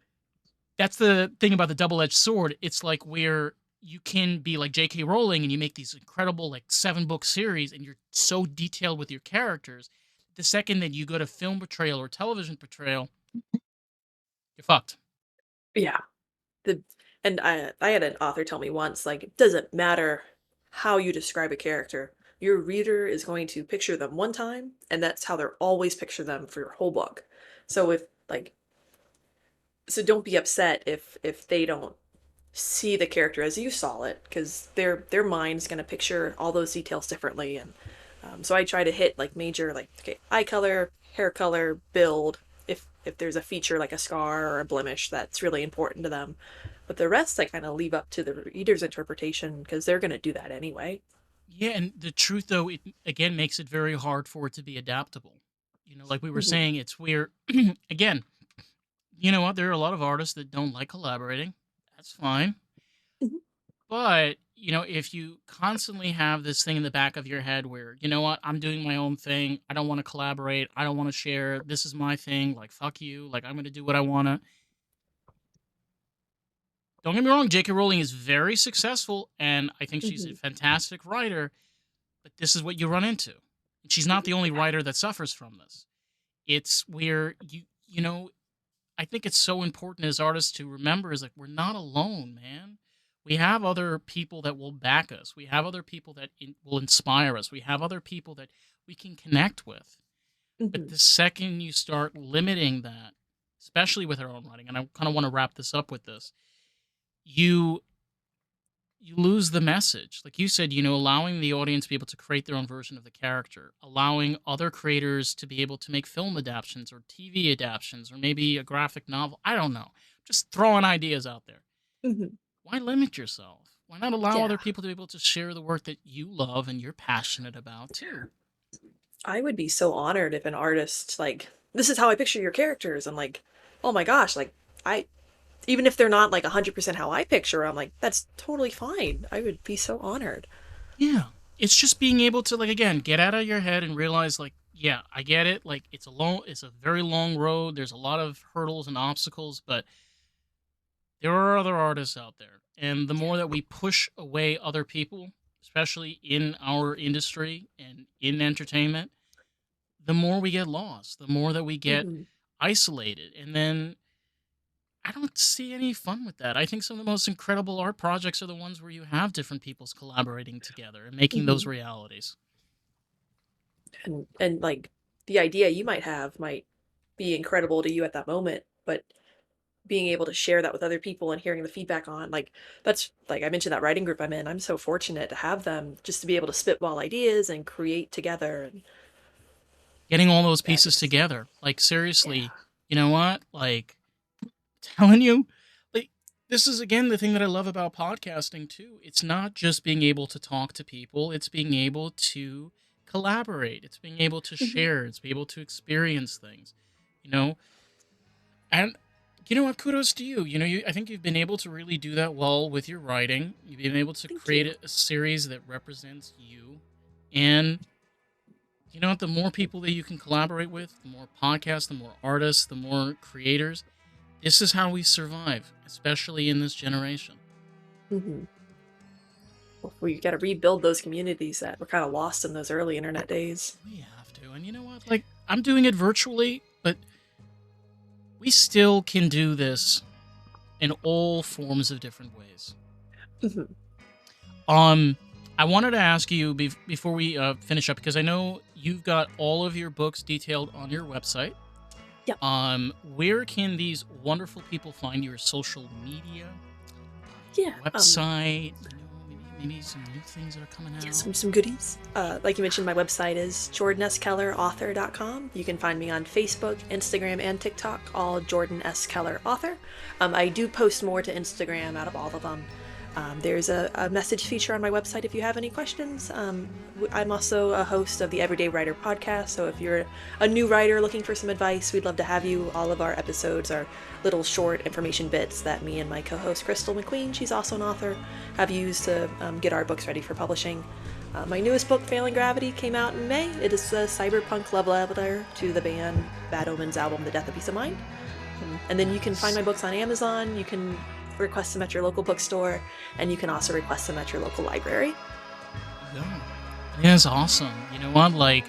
that's the thing about the double edged sword. It's like we're you can be like J.K. Rowling and you make these incredible like 7 book series and you're so detailed with your characters. The second that you go to film portrayal or television portrayal, you're fucked. Yeah. The and I had an author tell me once, like, it doesn't matter how you describe a character. Your reader is going to picture them one time, and that's how they're always picture them for your whole book. So if like so don't be upset if they don't see the character as you saw it, because their mind's going to picture all those details differently. And so I try to hit like major, like, okay, eye color, hair color, build, if there's a feature like a scar or a blemish that's really important to them. But the rest I kind of leave up to the reader's interpretation, because they're going to do that anyway. Yeah, and the truth though, it again makes it very hard for it to be adaptable. Like we were Hmm. saying, it's weird. Again, you know what? There are a lot of artists that don't like collaborating. That's fine. Hmm. But, if you constantly have this thing in the back of your head where, you know what, I'm doing my own thing. I don't want to collaborate. I don't want to share. This is my thing. Like, fuck you. Like, I'm going to do what I want to. Don't get me wrong. J.K. Rowling is very successful, and I think she's a Hmm. fantastic writer. But this is what you run into. She's not the only Yeah. writer that suffers from this. It's where I think it's so important as artists to remember is like we're not alone, man. We have other people that will back us. We have other people that will inspire us. We have other people that we can connect with. But Hmm. the second you start limiting that, especially with our own writing, and I kind of want to wrap this up with this, you you lose the message. Like you said, allowing the audience to be able to create their own version of the character, allowing other creators to be able to make film adaptations or TV adaptations or maybe a graphic novel. I don't know. Just throwing ideas out there. Hmm. Why limit yourself? Why not allow Yeah. other people to be able to share the work that you love and you're passionate about too? I would be so honored if an artist, like, this is how I picture your characters. I'm like, oh my gosh, like, I even if they're not like 100% how I picture, I'm like, that's totally fine. I would be so honored. Yeah. It's just being able to, like, again, get out of your head and realize, like, yeah, I get it. Like, it's a very long road. There's a lot of hurdles and obstacles, but there are other artists out there. And the more that we push away other people, especially in our industry and in entertainment, the more we get lost, the more that we get Hmm. isolated. And then I don't see any fun with that. I think some of the most incredible art projects are the ones where you have different peoples collaborating together and making those Hmm. realities. And like the idea you might have might be incredible to you at that moment, but being able to share that with other people and hearing the feedback on, like, that's like I mentioned, that writing group I'm in. I'm so fortunate to have them just to be able to spitball ideas and create together. And Getting all those yeah, pieces just together. Like, yeah. seriously, you know what? Like, telling you, like, this is again the thing that I love about podcasting too. It's not just being able to talk to people, it's being able to collaborate, it's being able to Hmm. share, it's being able to experience things, you know? And you know what? Kudos to you. I think you've been able to really do that well with your writing. You've been able to Thank create you. a series that represents you. And you know what? The more people that you can collaborate with, the more podcasts, the more artists, the more creators, this is how we survive, especially in this generation. Hmm. Well, we got to rebuild those communities that were kind of lost in those early internet days. We have to. And you know what? Like, I'm doing it virtually, but we still can do this in all forms of different ways. Hmm. Um, I wanted to ask you before we finish up because I know you've got all of your books detailed on your website. Yeah. Where can these wonderful people find your social media, Yeah. your website? Maybe some new things that are coming Yeah, out. some goodies. Like you mentioned, my website is jordanskellerauthor.com. You can find me on Facebook, Instagram, and TikTok, all Jordan S. Keller Author. I do post more to Instagram out of all of them. There's a message feature on my website if you have any questions. I'm also a host of the Everyday Writer podcast, so if you're a new writer looking for some advice, we'd love to have you. All of our episodes are little short information bits that me and my co-host Crystal McQueen, she's also an author, have used to get our books ready for publishing. My newest book, Failing Gravity, came out in May. It is a cyberpunk love letter to the band Bad Omen's album, The Death of Peace of Mind. And then you can find Nice. my books on Amazon. You can request them at your local bookstore, and you can also request them at your local library. Yeah. Yeah, it's awesome. You know what? Like,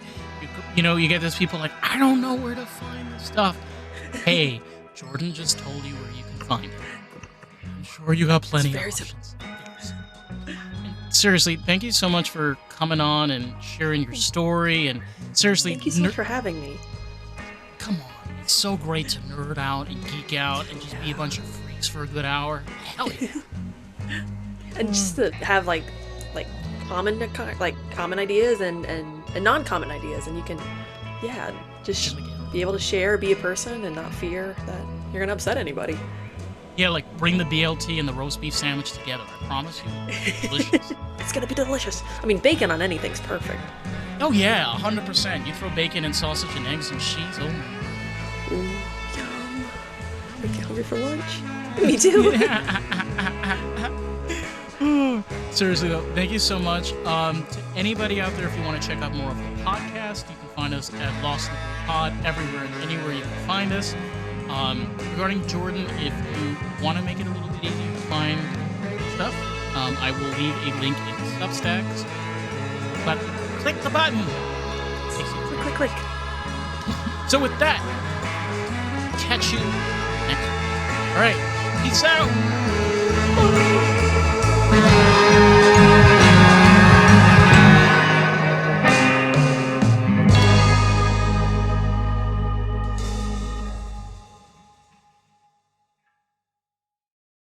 you get those people like, I don't know where to find this stuff. Hey, Jordan just told you where you can find it. I'm sure you got It's plenty of very simple. options. And seriously, thank you so much for coming on and sharing your story. And seriously, Thank you so much for having me. come on. It's so great to nerd out and geek out and just be a bunch of freaks for a good hour. Hell yeah. And just to have like common ideas and non-common ideas, and you can, yeah, just be able to share, be a person, and not fear that you're gonna upset anybody. Yeah, like bring the BLT and the roast beef sandwich together. I promise you, delicious. It's gonna be delicious. I mean, bacon on anything's perfect. Oh yeah, 100%. You throw bacon and sausage and eggs and cheese. Oh my. Ooh, yum. Make you hungry for lunch. Me too. Seriously though, thank you so much. To anybody out there, if you want to check out more of the podcast, you can find us at Lost in the Blue Pod everywhere and anywhere you can find us. Regarding Jordan, if you want to make it a little bit easier to find stuff, I will leave a link in the Substacks. But click the button. Click, click, click. So with that, catch you next. All right, peace out.